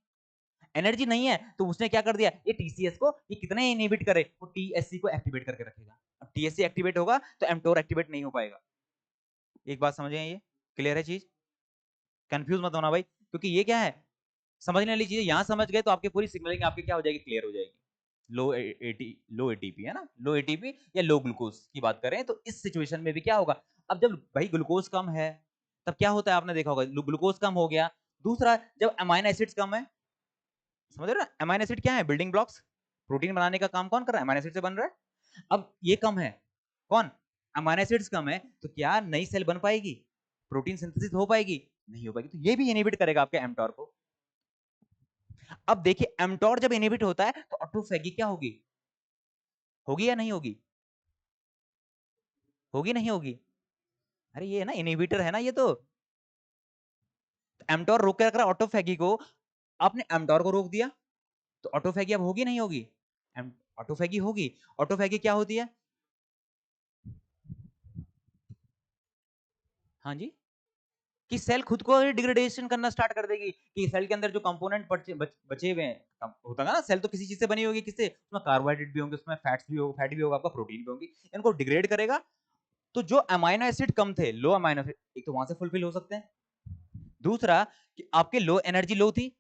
एनर्जी नहीं है तो उसने क्या कर दिया? ये टीसीएस को ये कितने इनहिबिट करे? वो टीएससी को एक्टिवेट करके रखेगा। अब टीएससी एक्टिवेट होगा तो mTOR एक्टिवेट नहीं हो पाएगा। एक बात समझ गए? ये क्लियर है चीज? कंफ्यूज मत होना भाई, क्योंकि ये क्या है, समझने वाली चीज। यहां समझ गए तो आपकी पूरी सिग्नलिंग आपकी क्या हो जाएगी? क्लियर हो जाएगी। लो एटीपी है ना, लो एटीपी या लो ग्लूकोज की बात करें तो इस सिचुएशन में भी क्या होगा? अब जब भाई ग्लूकोज कम है तब क्या होता है? आपने देखा होगा ग्लूकोज कम हो गया। दूसरा जब अमाइनो एसिड्स कम है, समझ रहे हो ना? अमाइनो एसिड क्या है? Building blocks. प्रोटीन बनाने का काम कौन कर रहा है? अमाइनो एसिड से बन रहा है। अब ये कम है, कौन? अमाइनो एसिड्स कम है, तो क्या नई सेल बन पाएगी? प्रोटीन सिंथेसिस हो पाएगी? नहीं हो पाएगी। तो ये भी इनहिबिट करेगा आपके mTOR को। अब देखिए एमटॉर जब इनहिबिट होता है तो ऑटोफेगी क्या होगी? होगी या नहीं होगी? होगी नहीं होगी? अरे ये ना इनहिबिटर है ना ये तो एमटॉर रोक के रख रहा है ऑटोफेगी को, आपने एमटॉर को रोक दिया तो ऑटोफेगी अब होगी नहीं होगी? ऑटोफेगी होगी। ऑटोफेगी क्या होती है? हाँ जी, कि सेल खुद को डिग्रेडेशन करना स्टार्ट कर देगी, कि सेल के अंदर जो कंपोनेंट बचे हुए हैं, होता है ना, सेल तो किसी चीज से बनी होगी, किससे? उसमें कार्बोहाइड्रेट भी होंगे, उसमें फैट्स भी होगा, फैट भी होगा, आपका प्रोटीन भी होंगी, इनको डिग्रेड करेगा। तो जो अमाइनो एसिड कम थे, लो अमाइनो एसिड, एक तो वहां से फुलफिल हो सकते हैं। दूसरा कि आपके लो एनर्जी लो थी,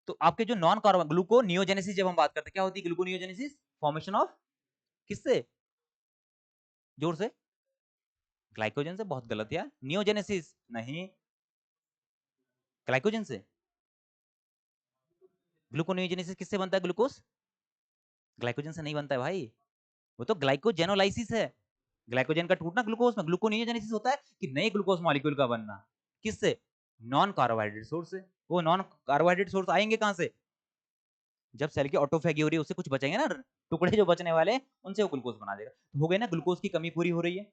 तो आपके जो नॉन कार्बन ग्लूकोनियोजेनेसिस, जब हम बात करते हैं क्या होती है ग्लूकोनियोजेनेसिस? फॉर्मेशन ऑफ किससे? जोर से। ग्लाइकोजन से। बहुत गलत यार, नियोजेनेसिस नहीं, ग्लाइकोजन से। ग्लूकोनियोजेनेसिस किससे बनता है ग्लूकोज? ग्लाइकोजन से नहीं बनता है भाई, वो तो ग्लाइकोजेनोलाइसिस है। ग्लाइकोजन का टूटना ग्लूकोज में, ग्लूकोनियोजेनेसिस होता है कि नए ग्लूकोज मॉलिक्यूल का बनना। किससे? नॉन कार्बोहाइड्रेट सोर्स से। वो नॉन कार्बोहाइड्रेट सोर्स आएंगे कहां से? जब सेल की ऑटोफेगी हो रही है, उससे कुछ बचेंगे ना, टुकड़े जो बचने वाले हैं उनसे वो ग्लूकोज बना देगा। तो हो गए ना, ग्लूकोज की कमी पूरी हो रही है।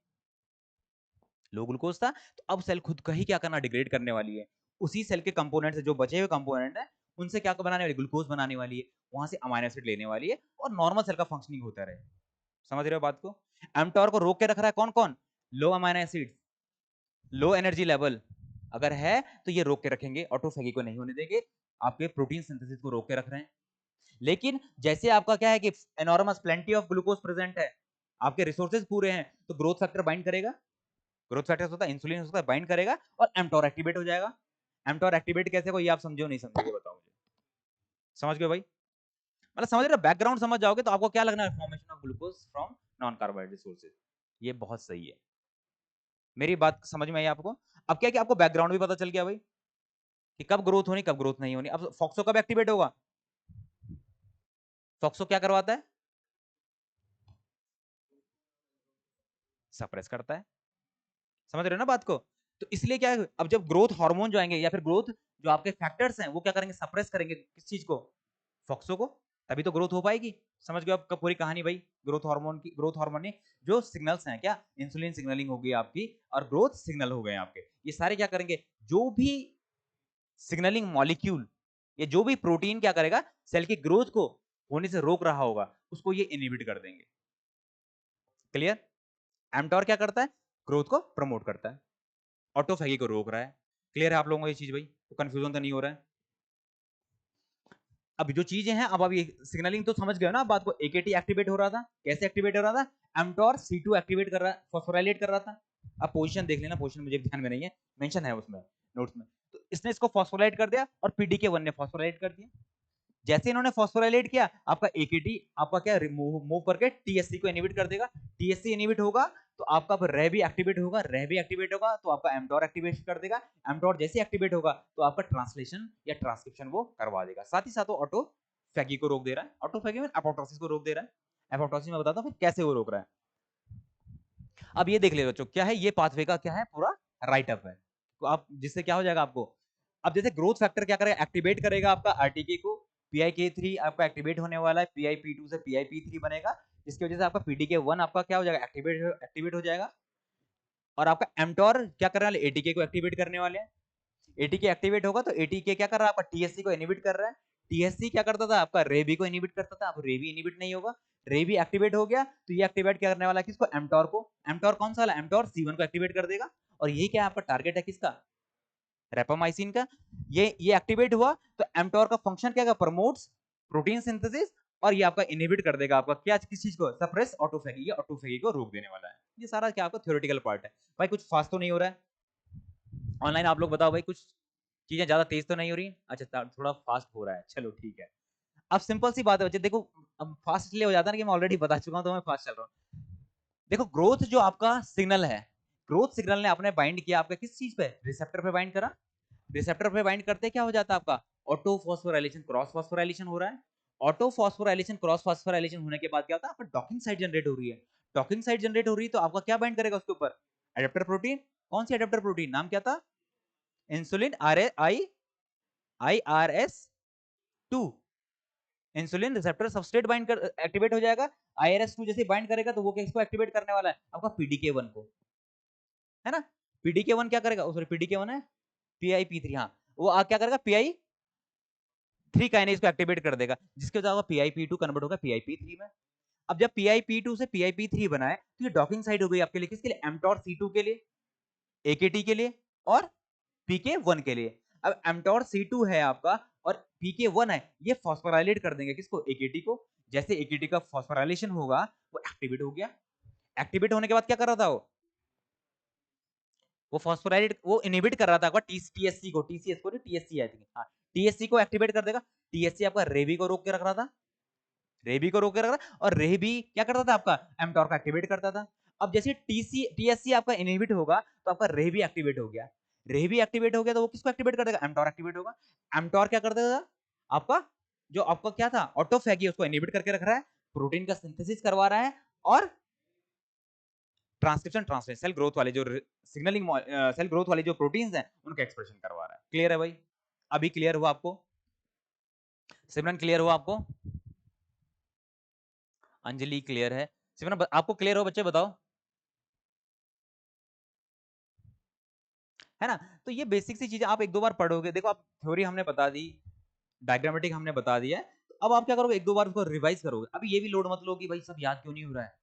लो ग्लूकोज था तो अब सेल खुद का ही क्या करना, डिग्रेड करने वाली है। उसी सेल के कंपोनेंट से, जो बचे हुए कंपोनेंट है, उनसे क्या बनाने वाली, ग्लूकोज बनाने वाली है, वहां से अमाइनो एसिड लेने वाली है और नॉर्मल सेल का फंक्शनिंग होता रहे। समझ रहे हो बात को? एमटॉर को रोक के रख रहा है कौन कौन? Low amino acid, low energy level अगर है तो ये रोक के रखेंगे, ऑटोफेगी को नहीं होने देंगे, आपके प्रोटीन सिंथेसिस को रोक के रख रहे हैं। लेकिन जैसे आपका क्या है कि enormous plenty of glucose present है, आपके रिसोर्सेज पूरे हैं, तो ग्रोथ फैक्टर बाइंड करेगा। ग्रोथ फैक्टर होता है इंसुलिन, उसका बाइंड करेगा और एमटॉर एक्टिवेट हो जाएगा। एमटॉर एक्टिवेट कैसे को, ये आप समझो नहीं समझोगे, बताओ मुझे। समझ गए भाई? मतलब समझ रहे हो, बैकग्राउंड समझ जाओगे तो आपको क्या लगना है, formation of glucose from non carbohydrate sources. ये बहुत सही है, मेरी बात समझ में आई आपको? अब क्या कि आपको बैकग्राउंड भी पता चल गया भाई, कि कब ग्रोथ होनी कब ग्रोथ नहीं होनी। अब फॉक्सो कब एक्टिवेट होगा? फॉक्सो क्या करवाता है? सप्रेस करता है। समझ रहे हो ना बात को? तो इसलिए क्या है, अब जब ग्रोथ हार्मोन जो आएंगे या फिर ग्रोथ जो आपके फैक्टर्स हैं, वो क्या करेंगे, सप्रेस करेंगे किस चीज को? फॉक्सो को। तभी तो ग्रोथ हो पाएगी। समझ गए आपका पूरी कहानी भाई? ग्रोथ हार्मोन की, ग्रोथ हार्मोन ने जो सिग्नल्स हैं, क्या इंसुलिन सिग्नलिंग होगी आपकी और ग्रोथ सिग्नल हो गए आपके, ये सारे क्या करेंगे, जो भी सिग्नलिंग मॉलिक्यूल, ये जो भी प्रोटीन क्या करेगा, सेल की ग्रोथ को होने से रोक रहा होगा, उसको ये इनहिबिट कर देंगे। क्लियर? एमटॉर क्या करता है, ग्रोथ को प्रमोट करता है, ऑटोफेगी को रोक रहा है। क्लियर है आप लोगों को ये चीज भाई? तो कंफ्यूजन तो नहीं हो रहा है? अब जो चीजें हैं, अब ये सिग्नलिंग तो समझ गए ना आप बात को। एकेटी एक्टिवेट हो रहा था, कैसे एक्टिवेट हो रहा था, एमटॉर C2 एक्टिवेट कर रहा, फॉस्फोराइलेट कर रहा था। अब पोजीशन देख लेना, पोजीशन मुझे ध्यान में नहीं है, मेंशन है उसमें नोट्स में। तो इसने इसको फॉस्फोराइलेट कर दिया और PDK1 ने फॉस्फोराइलेट कर दिया। जैसे इन्होंने फॉस्फोराइलेट किया, आपका एकेटी आपका क्या मूव करके TSC को इनहिबिट कर देगा। TSC इनहिबिट होगा तो आपका रे भी एक्टिवेट होगा, रे भी एक्टिवेट होगा तो आपका एमटॉर एक्टिवेट कर देगा। एमटॉर जैसे एक्टिवेट होगा तो आपका ट्रांसलेशन या ट्रांसक्रिप्शन वो करवा देगा। साथ ही साथ वो ऑटोफेगी को रोक दे रहा है। ऑटोफेगी में एपोप्टोसिस को रोक दे रहा है। एपोप्टोसिस में बताता हूं फिर कैसे वो रोक रहा है। अब ये देख ले बच्चों, क्या है ये पाथवे का क्या है पूरा राइट अप है। तो आप जिससे क्या हो जाएगा आपको, अब जैसे ग्रोथ फैक्टर क्या करेगा, एक्टिवेट करेगा आपका आरटीके को, PIK3 आपका एक्टिवेट होने वाला है, PIP2 से PIP3 बनेगा, जिसकी वजह से आपका PDK1 आपका क्या हो जाएगा, एक्टिवेट हो जाएगा। और आपका एमटॉर क्या करने वाले, ATK को एक्टिवेट करने वाले हैं। ATK एक्टिवेट होगा तो ATK क्या कर रहा है, आपका TSC को इनहिबिट कर रहा है। TSC क्या करता था, आपका रेबी को इनहिबिट करता था, अब रेबी इनहिबिट नहीं होगा, रेबी एक्टिवेट हो गया तो ये एक्टिवेट क्या करने वाला है, किसको, एमटॉर को। एमटॉर कौन सा वाला, एमटॉर C1 को एक्टिवेट कर देगा। और ये क्या आपका टारगेट है किसका, रेपामाइसिन का। ये एक्टिवेट हुआ तो एमटॉर का फंक्शन क्या है, प्रमोट्स प्रोटीन सिंथेसिस, और ये आपका इनहिबिट कर देगा आपका क्या, किस चीज को, सप्रेस ऑटोफेगी, ये ऑटोफेगी को रोक देने वाला है। ये सारा क्या आपका थ्योरेटिकल पार्ट है भाई, कुछ फास्ट तो नहीं हो रहा है? ऑनलाइन आप लोग बताओ भाई, कुछ चीजें ज्यादा तेज तो नहीं हो रही? अच्छा थोड़ा फास्ट हो रहा है, चलो ठीक है। अब सिंपल सी बात है बच्चे, देखो अब फास्ट इसलिए हो जाता है ना कि मैं ऑलरेडी बता चुका हूं तो मैं फास्ट चल रहा हूँ। देखो ग्रोथ जो आपका सिग्नल है, ग्रोथ सिग्नल ने आपने बाइंड किया आपका किस चीज पे, रिसेप्टर पे बाइंड करा। रिसेप्टर पे बाइंड करते क्या हो जाता है आपका, ऑटो फॉस्फोराइलेशन क्रॉस फॉस्फोराइलेशन हो रहा है। ऑटो फॉस्फोराइलेशन क्रॉस फॉस्फोराइलेशन होने के बाद क्या होता है, आपका डॉकिंग साइट जनरेट हो रही है। डॉकिंग साइट जनरेट हो रही है तो आपका क्या बाइंड करेगा उसके ऊपर, एडेप्टर प्रोटीन। कौन सी एडेप्टर प्रोटीन, नाम क्या था, insulin, RS I, IRS two insulin receptor substrate bind कर एक्टिवेट हो जाएगा, IRS2 जैसे बाइंड करेगा तो वो किसको एक्टिवेट करने वाला है, आपका PDK1 को, है ना। PDK1 क्या करेगा, सॉरी PDK1 है PIP3, हाँ वो क्या करेगा, PI3 काइनेज को एक्टिवेट कर देगा, जिसके वजह से PIP2 कन्वर्ट होगा PIP3 में। अब जब PIP2 से PIP3 बनाए तो ये डॉकिंग साइट हो गई आपके लिए, किसके लिए, mTOR-C2 के लिए, AKT के लिए और PK1 के लिए। अब mTOR-C2 है आपका और PK1 है, ये फॉस्फोराइलेट कर देंगे किसको, AKT को। जैसे AKT का फॉस्फोराइलेशन होगा वो एक्टिवेट हो गया, एक्टिवेट होने के बाद क्या कर रहा था वो फॉस्फोराइलेट, वो इनहिबिट कर रहा था आपका TSC को, TCS को नहीं, TSC आई थिंक, हाँ TSC को एक्टिवेट कर देगा। TSC आपका रेबी को रोक के रख रहा था, रेबी को रोक के रख रहा था, और रेबी क्या करता था आपका, mTOR को एक्टिवेट करता था। अब जैसे TSC आपका इनहिबिट होगा तो आपका रेबी एक्टिवेट हो गया, रेबी एक्टिवेट हो गया तो वो किसको एक्टिवेट कर देगा, mTOR एक्टिवेट होगा। mTOR क्या कर देगा आपका, जो आपका क्या था ऑटोफैगी, उसको इनहिबिट करके रख रहा है, प्रोटीन का सिंथेसिस करवा रहा है, और ट्रांसक्रिप्शन ट्रांसलेशन सेल ग्रोथ वाले जो सिग्नलिंग सेल ग्रोथ वाले जो प्रोटीन्स हैं उनका एक्सप्रेशन करवा रहा है। क्लियर है भाई, अभी क्लियर हुआ आपको, सिमरन क्लियर हुआ आपको, अंजलि क्लियर है, सिमरन आपको क्लियर हो बच्चे बताओ, है ना। तो ये बेसिक सी चीजें आप एक दो बार पढ़ोगे, देखो आप थ्योरी हमने बता दी, डायग्रामेटिक हमने बता दिया है, तो अब आप क्या करोगे, एक दो बार उसको रिवाइज करोगे। अभी ये भी लोड मत लो कि भाई सब याद क्यों नहीं हो रहा है,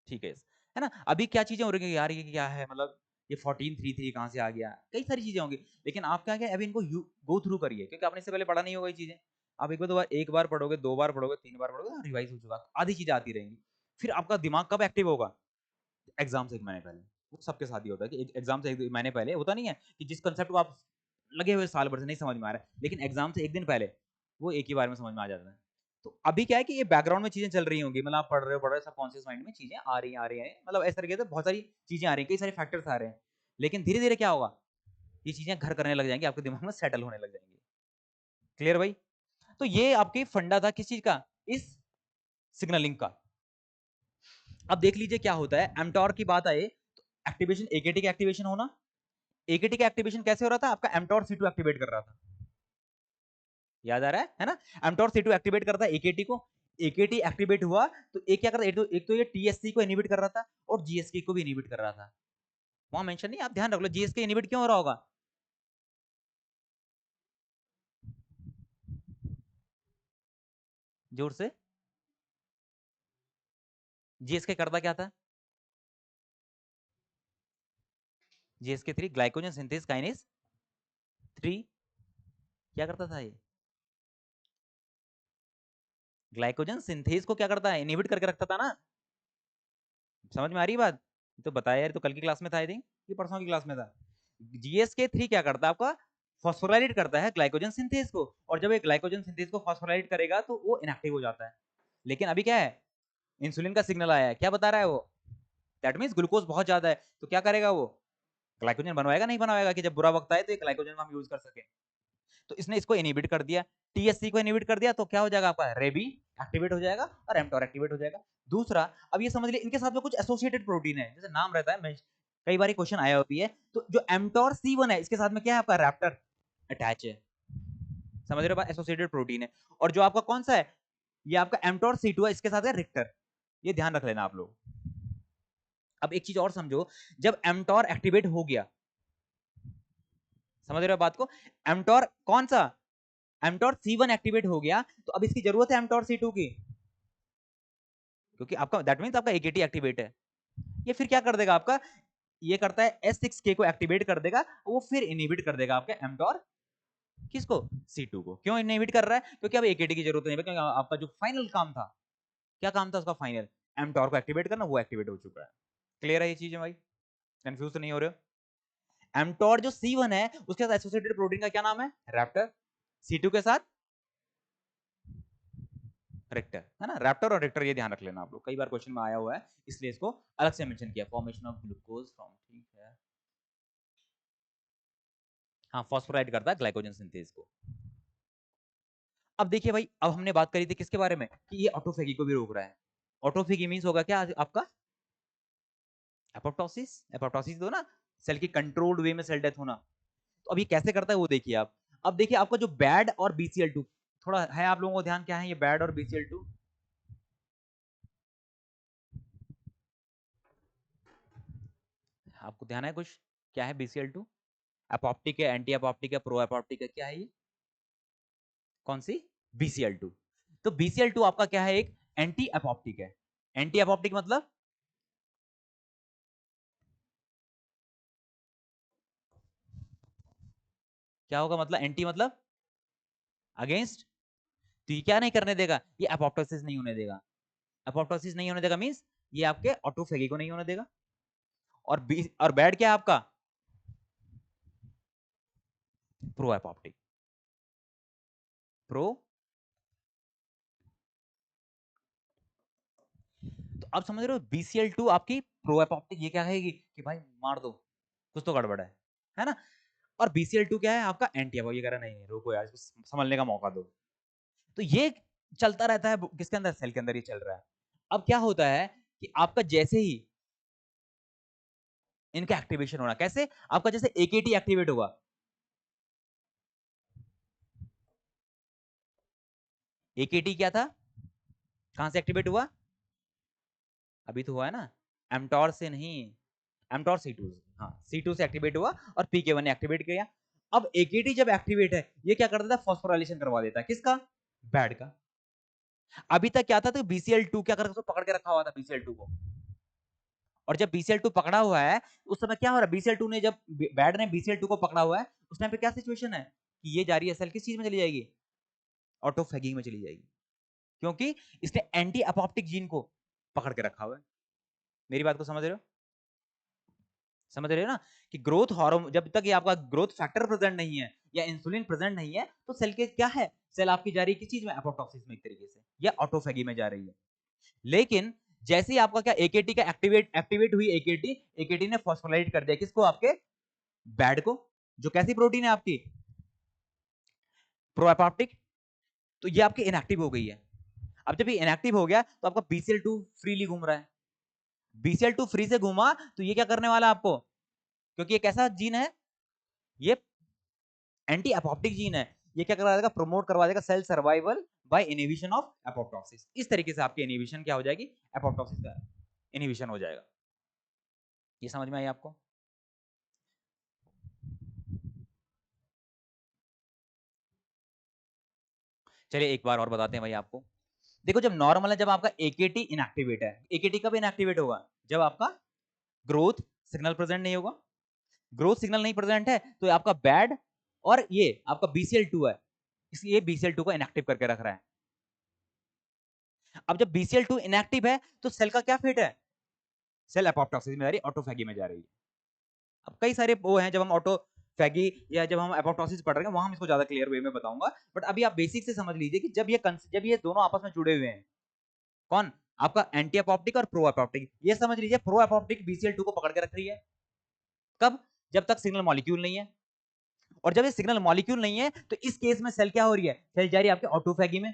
ठीक है ना। अभी क्या चीजें हो रही है यार, ये क्या है, मतलब ये 1433 कहां से आ गया, कई सारी चीजें होंगी, लेकिन आप क्या क्या अभी इनको गो थ्रू करिए, क्योंकि आपने इससे पहले पढ़ा नहीं होगा ये चीजें। आप एक बार पढ़ोगे, दो बार पढ़ोगे, तीन बार पढ़ोगे, रिवाइज हो चुका, आधी चीजें आती रहेंगी। फिर आपका दिमाग कब एक्टिव होगा, एग्जाम से एक महीने पहले। वो सबके साथ ही होता है कि एग्जाम से एक महीने पहले होता नहीं है कि जिस कंसेप्ट को आप लगे हुए साल भर से नहीं समझ में आ रहा है, लेकिन एग्जाम से एक दिन पहले वो एक ही बार में समझ में आ जाता है। तो अभी क्या है कि ये बैकग्राउंड में चीजें चल रही होंगी, मतलब आप पढ़ रहे हो सबकॉन्शियस माइंड में चीजें आ रही हैं, मतलब ऐसा तरीके से बहुत सारी चीजें आ रही हैं, कई सारे फैक्टर्स आ रहे हैं, लेकिन धीरे धीरे क्या होगा, ये चीजें घर करने लग जाएंगी, आपके दिमाग में सेटल होने लग जाएंगी। क्लियर भाई, तो ये आपकी फंडा था किस चीज का, इस सिग्नलिंग का। अब देख लीजिए क्या होता है, mTOR की बात आए तो एक्टिवेशन, AKT का एक्टिवेशन होना, AKT का एक्टिवेशन कैसे हो रहा था, आपका mTOR-C2 एक्टिवेट कर रहा था, याद आ रहा है ना। mTOR-C2 एक्टिवेट करता है AKT को, AKT एक्टिवेट हुआ तो एक क्या करता है, एक तो ये TSC को इनहिबिट कर रहा था और GSK को भी इनहिबिट कर रहा था, वहां मेंशन नहीं, आप ध्यान रख लो GSK इनहिबिट क्यों हो रहा होगा, जोर से, GSK करता क्या था, GSK3 ग्लाइकोजन सिंथेस काइनेज 3, क्या करता था ये, ग्लाइकोजन सिंथेस को क्या करता है, इनहिबिट करके रखता था ना। समझ में आ रही बात, तो बताया यार, तो कल की क्लास में था आई थिंक, ये परसों की क्लास में था। GSK3 क्या करता है आपका, फॉस्फोराइलेट करता है ग्लाइकोजन सिंथेस को, और जब एक ग्लाइकोजन सिंथेस को फॉस्फोराइलेट करेगा तो वो इनएक्टिव हो जाता है। लेकिन अभी क्या है, इंसुलिन का सिग्नल आया है, क्या बता रहा है वो, दैट मींस ग्लूकोज बहुत ज्यादा है, तो क्या करेगा वो, ग्लाइकोजन बनवाएगा, नहीं बनवाएगा, कि जब बुरा वक्त आए तो एक ग्लाइकोजन हम यूज कर सके। तो इसने इसको इनहिबिट कर दिया, TSC को इनहिबिट कर दिया, तो क्या हो जाएगा आपका, रेबी एक्टिवेट हो जाएगा और mTOR एक्टिवेट हो जाएगा। दूसरा, अब ये समझ लिए इनके साथ में कुछ एसोसिएटेड प्रोटीन है, जैसे नाम रहता है, कई बार क्वेश्चन आया होती है, तो जो mTOR-C1 है इसके साथ में क्या है आपका, रैप्टर अटैच है, समझ रहे हो, एसोसिएटेड प्रोटीन है। और जो आपका कौन सा है, ये आपका mTOR-C2 है, इसके साथ है रिक्टर, ये ध्यान रख लेना आप लोग। अब एक चीज और समझो, जब mTOR एक्टिवेट हो गया, समझ रहे हो बात को, mTOR कौन सा, mTOR-C1 एक्टिवेट हो गया, तो अब इसकी जरूरत है mTOR-C2 की, क्योंकि आपका दैट मींस आपका AKT एक्टिवेट है। ये फिर क्या कर देगा आपका, ये करता है S6K को एक्टिवेट कर देगा, वो फिर इनहिबिट कर देगा आपके mTOR किसको, C2 को। क्यों इनहिबिट कर रहा है, क्योंकि अब AKT की जरूरत नहीं है, क्योंकि आपका जो फाइनल काम था, क्या काम था उसका फाइनल, mTOR को एक्टिवेट करना, वो एक्टिवेट हो चुका है। क्लियर है ये चीज भाई, कंफ्यूज तो नहीं हो रहे हो। mTOR जो C1 है उसके साथ एसोसिएटेड प्रोटीन का क्या नाम है, रैप्टर, C2 के साथ रेक्टर, है ना, रैप्टर और रेक्टर, ये ध्यान रख लेना आप लोग, कई बार क्वेश्चन में आया हुआ है, इसलिए इसको अलग से मेंशन किया, फॉर्मेशन ऑफ ग्लूकोज फ्रॉम, ठीक है, हाँ फॉस्फोराइड करता है ग्लाइकोजन सिंथेस को। अब देखिए भाई, अब हमने बात करी थी किसके बारे में, कि ये ऑटोफेगी को भी रोक रहा है। ऑटोफेगी मींस होगा क्या आपका, एपोप्टोसिस, एपोप्टोसिस दो ना, सेल की कंट्रोल्ड वे में सेल डेथ होना। तो अब ये कैसे करता है वो देखिए आप, अब देखिए आपका जो बैड और BCL2 थोड़ा है आप लोगों को ध्यान, क्या है ये बैड और BCL2? आपको ध्यान है कुछ, क्या है BCL2? अपॉप्टिक है, एंटी अपॉप्टिक है, प्रो अपॉप्टिक है, क्या है ये? कौन सी? BCL2। तो BCL2 आपका क्या है? एक एंटी अपॉप्टिक है। एंटी अपॉप्टिक मतलब क्या होगा? मतलब एंटी मतलब अगेंस्ट। तो ये क्या नहीं करने देगा? ये अपोप्टोसिस नहीं होने देगा। अपोप्टोसिस नहीं होने देगा मींस ये आपके ऑटोफेगी को नहीं होने देगा। और बैड क्या है आपका? Pro apoptotic. प्रो। तो आप समझ रहे हो BCL2 आपकी प्रो एपोप्टिक ये क्या कहेगी कि भाई मार दो, कुछ तो गड़बड़ है ना? और BCL2 क्या है आपका? एंटी अपॉप्टिक। ये कह रहा नहीं रुको यार, इसको समझने का मौका दो। तो ये चलता रहता है किसके अंदर? सेल के अंदर ही चल रहा है। अब क्या होता है कि आपका जैसे ही इनका एक्टिवेशन होना, कैसे? आपका जैसे AKT एक्टिवेट होगा, AKT क्या था? कहां से एक्टिवेट हुआ? अभी तो हुआ है ना, एमटॉर से नहीं, एमटॉर C2 से, हाँ C2 से एक्टिवेट हुआ और PK1 ने एक्टिवेट किया। अब AKT जब एक्टिवेट है, ये क्या कर देता है? फॉस्फोराइलेशन करवा देता है। किसका? बैड का। अभी तक क्या था? तो BCL2 क्या कर, पकड़ के रखा हुआ था BCL2 को। और जब BCL2 पकड़ा हुआ है, उस समय क्या हो रहा है? BCL2 ने जब बैड ने BCL2 को पकड़ा हुआ है, उस टाइम पे क्या सिचुएशन है कि ये जा रही है सेल किस चीज में चली जाएगी? ऑटोफेगिंग में चली जाएगी, क्योंकि इसने एंटी अपॉप्टिक जीन को पकड़ के रखा हुआ है। मेरी बात को समझ रहे हो? समझ रहे हो ना कि ग्रोथ हार्मोन जब तक ये आपका ग्रोथ फैक्टर प्रेजेंट नहीं है या इंसुलिन प्रेजेंट नहीं है, तो सेल के क्या है? सेल आपकी जा रही है किस चीज में? एपोप्टोसिस में एक तरीके से, या ऑटोफेगी में जा रही है। लेकिन जैसे ही आपका क्या AKT का एक्टिवेट हुई, AKT ने फॉस्फोराइलेट कर दिया किसको? आपके बैड को, जो कैसी प्रोटीन है आपकी? Pro apoptotic. तो ये आपकी इनएक्टिव हो गई है। अब जब ये इनएक्टिव हो गया तो आपका BCL2 फ्रीली घूम रहा है। BCL2 फ्री से घूमा तो ये क्या करने वाला आपको? क्योंकि ये कैसा जीन है? ये एंटी एपोप्टिक जीन है। ये क्या करवा देगा? प्रमोट करवा देगा cell survival by inhibition of apoptosis. इस तरीके से आपकी इनहिबिशन क्या हो जाएगी? एपोप्टोसिस का इनहिबिशन हो जाएगा। ये समझ में आई आपको? चलिए एक बार और बताते हैं भाई आपको। देखो जब नॉर्मल है, जब आपका AKT इनएक्टिवेट है, AKT कब इनएक्टिवेट होगा? जब आपका ग्रोथ सिग्नल प्रेजेंट नहीं होगा। ग्रोथ सिग्नल नहीं प्रेजेंट है तो आपका बैड और ये आपका BCL2 है, इसलिए BCL2 को इनएक्टिव करके रख रहा है। अब जब BCL2 इनएक्टिव है तो सेल का क्या फेट है? सेल एपोप्टोसिस में जा रही है, ऑटोफेगी में जा रही है। अब कई सारे वो हैं, जब हम ऑटोफेगी या जब हम एपोप्टोसिस पढ़ रहे हैं वहां हम इसको ज्यादा क्लियर वे में बताऊंगा। बट अभी आप बेसिक से समझ लीजिए कि जब ये दोनों आपस में जुड़े हुए हैं, कौन? आपका एंटी एपोप्टिक और प्रो एपोप्टिक। ये समझ लीजिए प्रो एपोप्टिक BCL2 को पकड़ के रख रही है। कब? जब तक सिग्नल मॉलिक्यूल नहीं है। और जब ये सिग्नल मॉलिक्यूल नहीं है तो इस केस में सेल क्या हो रही है? सेल जा रही है आपके ऑटोफेगी में।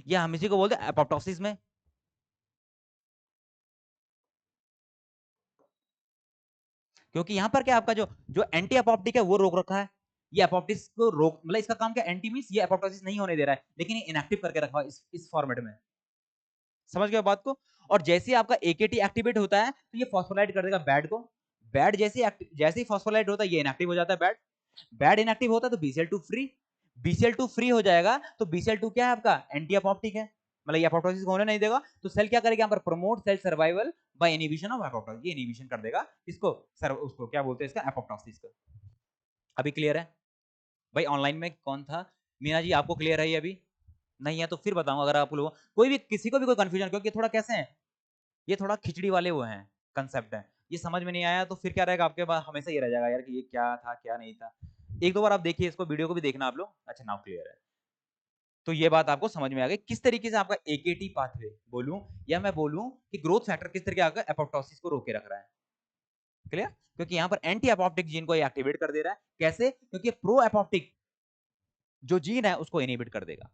या हम इसी को बोलते हैं एपोप्टोसिस में। क्योंकि यहां पर क्या आपका जो जो एंटी अपोप्टिक है वो रोक रखा है। ये अपोप्टिस को रोक, मतलब इसका काम क्या? एंटी मींस ये अपोप्टोसिस नहीं होने दे रहा है, लेकिन ये इनएक्टिव करके रखा है इस फॉर्मेट में। समझ गए बात को? और जैसे ही आपका AKT एक्टिवेट होता है तो ये फॉस्फोराइलेट कर देगा बैड को। बैड जैसे ही फॉस्फोराइलेट होता है ये इनएक्टिव हो जाता है बैड। बैड इनएक्टिव होता है तो BCL2 फ्री। BCL2 फ्री हो जाएगा तो BCL2 क्या है आपका? एंटी अपोप्टिक है, मतलब ये अपोप्टोसिस को होने नहीं देगा। तो सेल क्या करेगा? यहाँ पर promote cell survival by inhibition of apoptosis. ये इनहिबिशन कर देगा इसको, उसको क्या बोलते हैं इसका? एपोप्टोसिस को। अभी क्लियर है? भाई ऑनलाइन में कौन था? मीना जी आपको क्लियर है ये अभी? नहीं है तो फिर बताऊं अगर आप लोग कोई भी किसी को भी कोई कंफ्यूजन, क्योंकि थोड़ा कैसे हैं ये, थोड़ा खिचड़ी वाले वो हैं, कंसेप्ट है, ये समझ में नहीं आया तो फिर क्या रहेगा आपके पास? हमेशा ये रह जाएगा यार कि ये क्या था क्या नहीं था। एक दो बार आप देखिए इसको, वीडियो को भी देखना आप लोग। अच्छा नाउ क्लियर है। तो ये बात आपको समझ में आ गई किस तरीके से आपका AKT पाथवे बोलूं या मैं बोलूं कि ग्रोथ फैक्टर किस तरीके आपका एपोप्टोसिस को रोके रख रहा है। क्लियर? क्योंकि यहां पर एंटी एपोप्टिक जीन को ये एक्टिवेट कर दे रहा है। कैसे? क्योंकि प्रो एपोप्टिक जो जीन है उसको इनहिबिट कर देगा।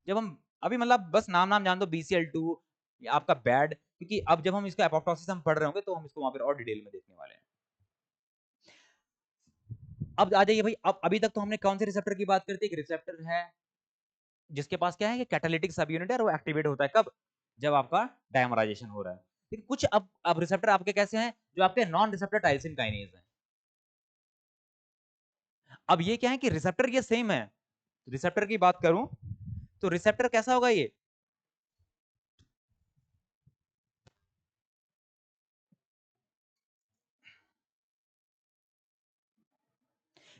जब हम अभी मतलब बस नाम नाम जान दो, BCL2 आपका बैड, क्योंकि अब जब हम इसका एपोप्टोसिस हम पढ़ रहे होंगे तो हम इसको वहां पर और डिटेल में देखने वाले हैं। अब आ जाइए भाई, अब अभी तक तो हमने कौन से रिसेप्टर की बात करते हैं? एक रिसेप्टर है जिसके पास क्या है कि कैटालिटिक सब यूनिट है और वो एक्टिवेट होता है कब? जब आपका डायमराइजेशन हो रहा है। लेकिन कुछ अब रिसेप्टर आपके कैसे हैं जो आपके नॉन रिसेप्टर टायरोसिन काइनेज हैं। अब ये क्या है कि रिसेप्टर ये सेम है। रिसेप्टर की बात करूं तो रिसेप्टर कैसा होगा ये?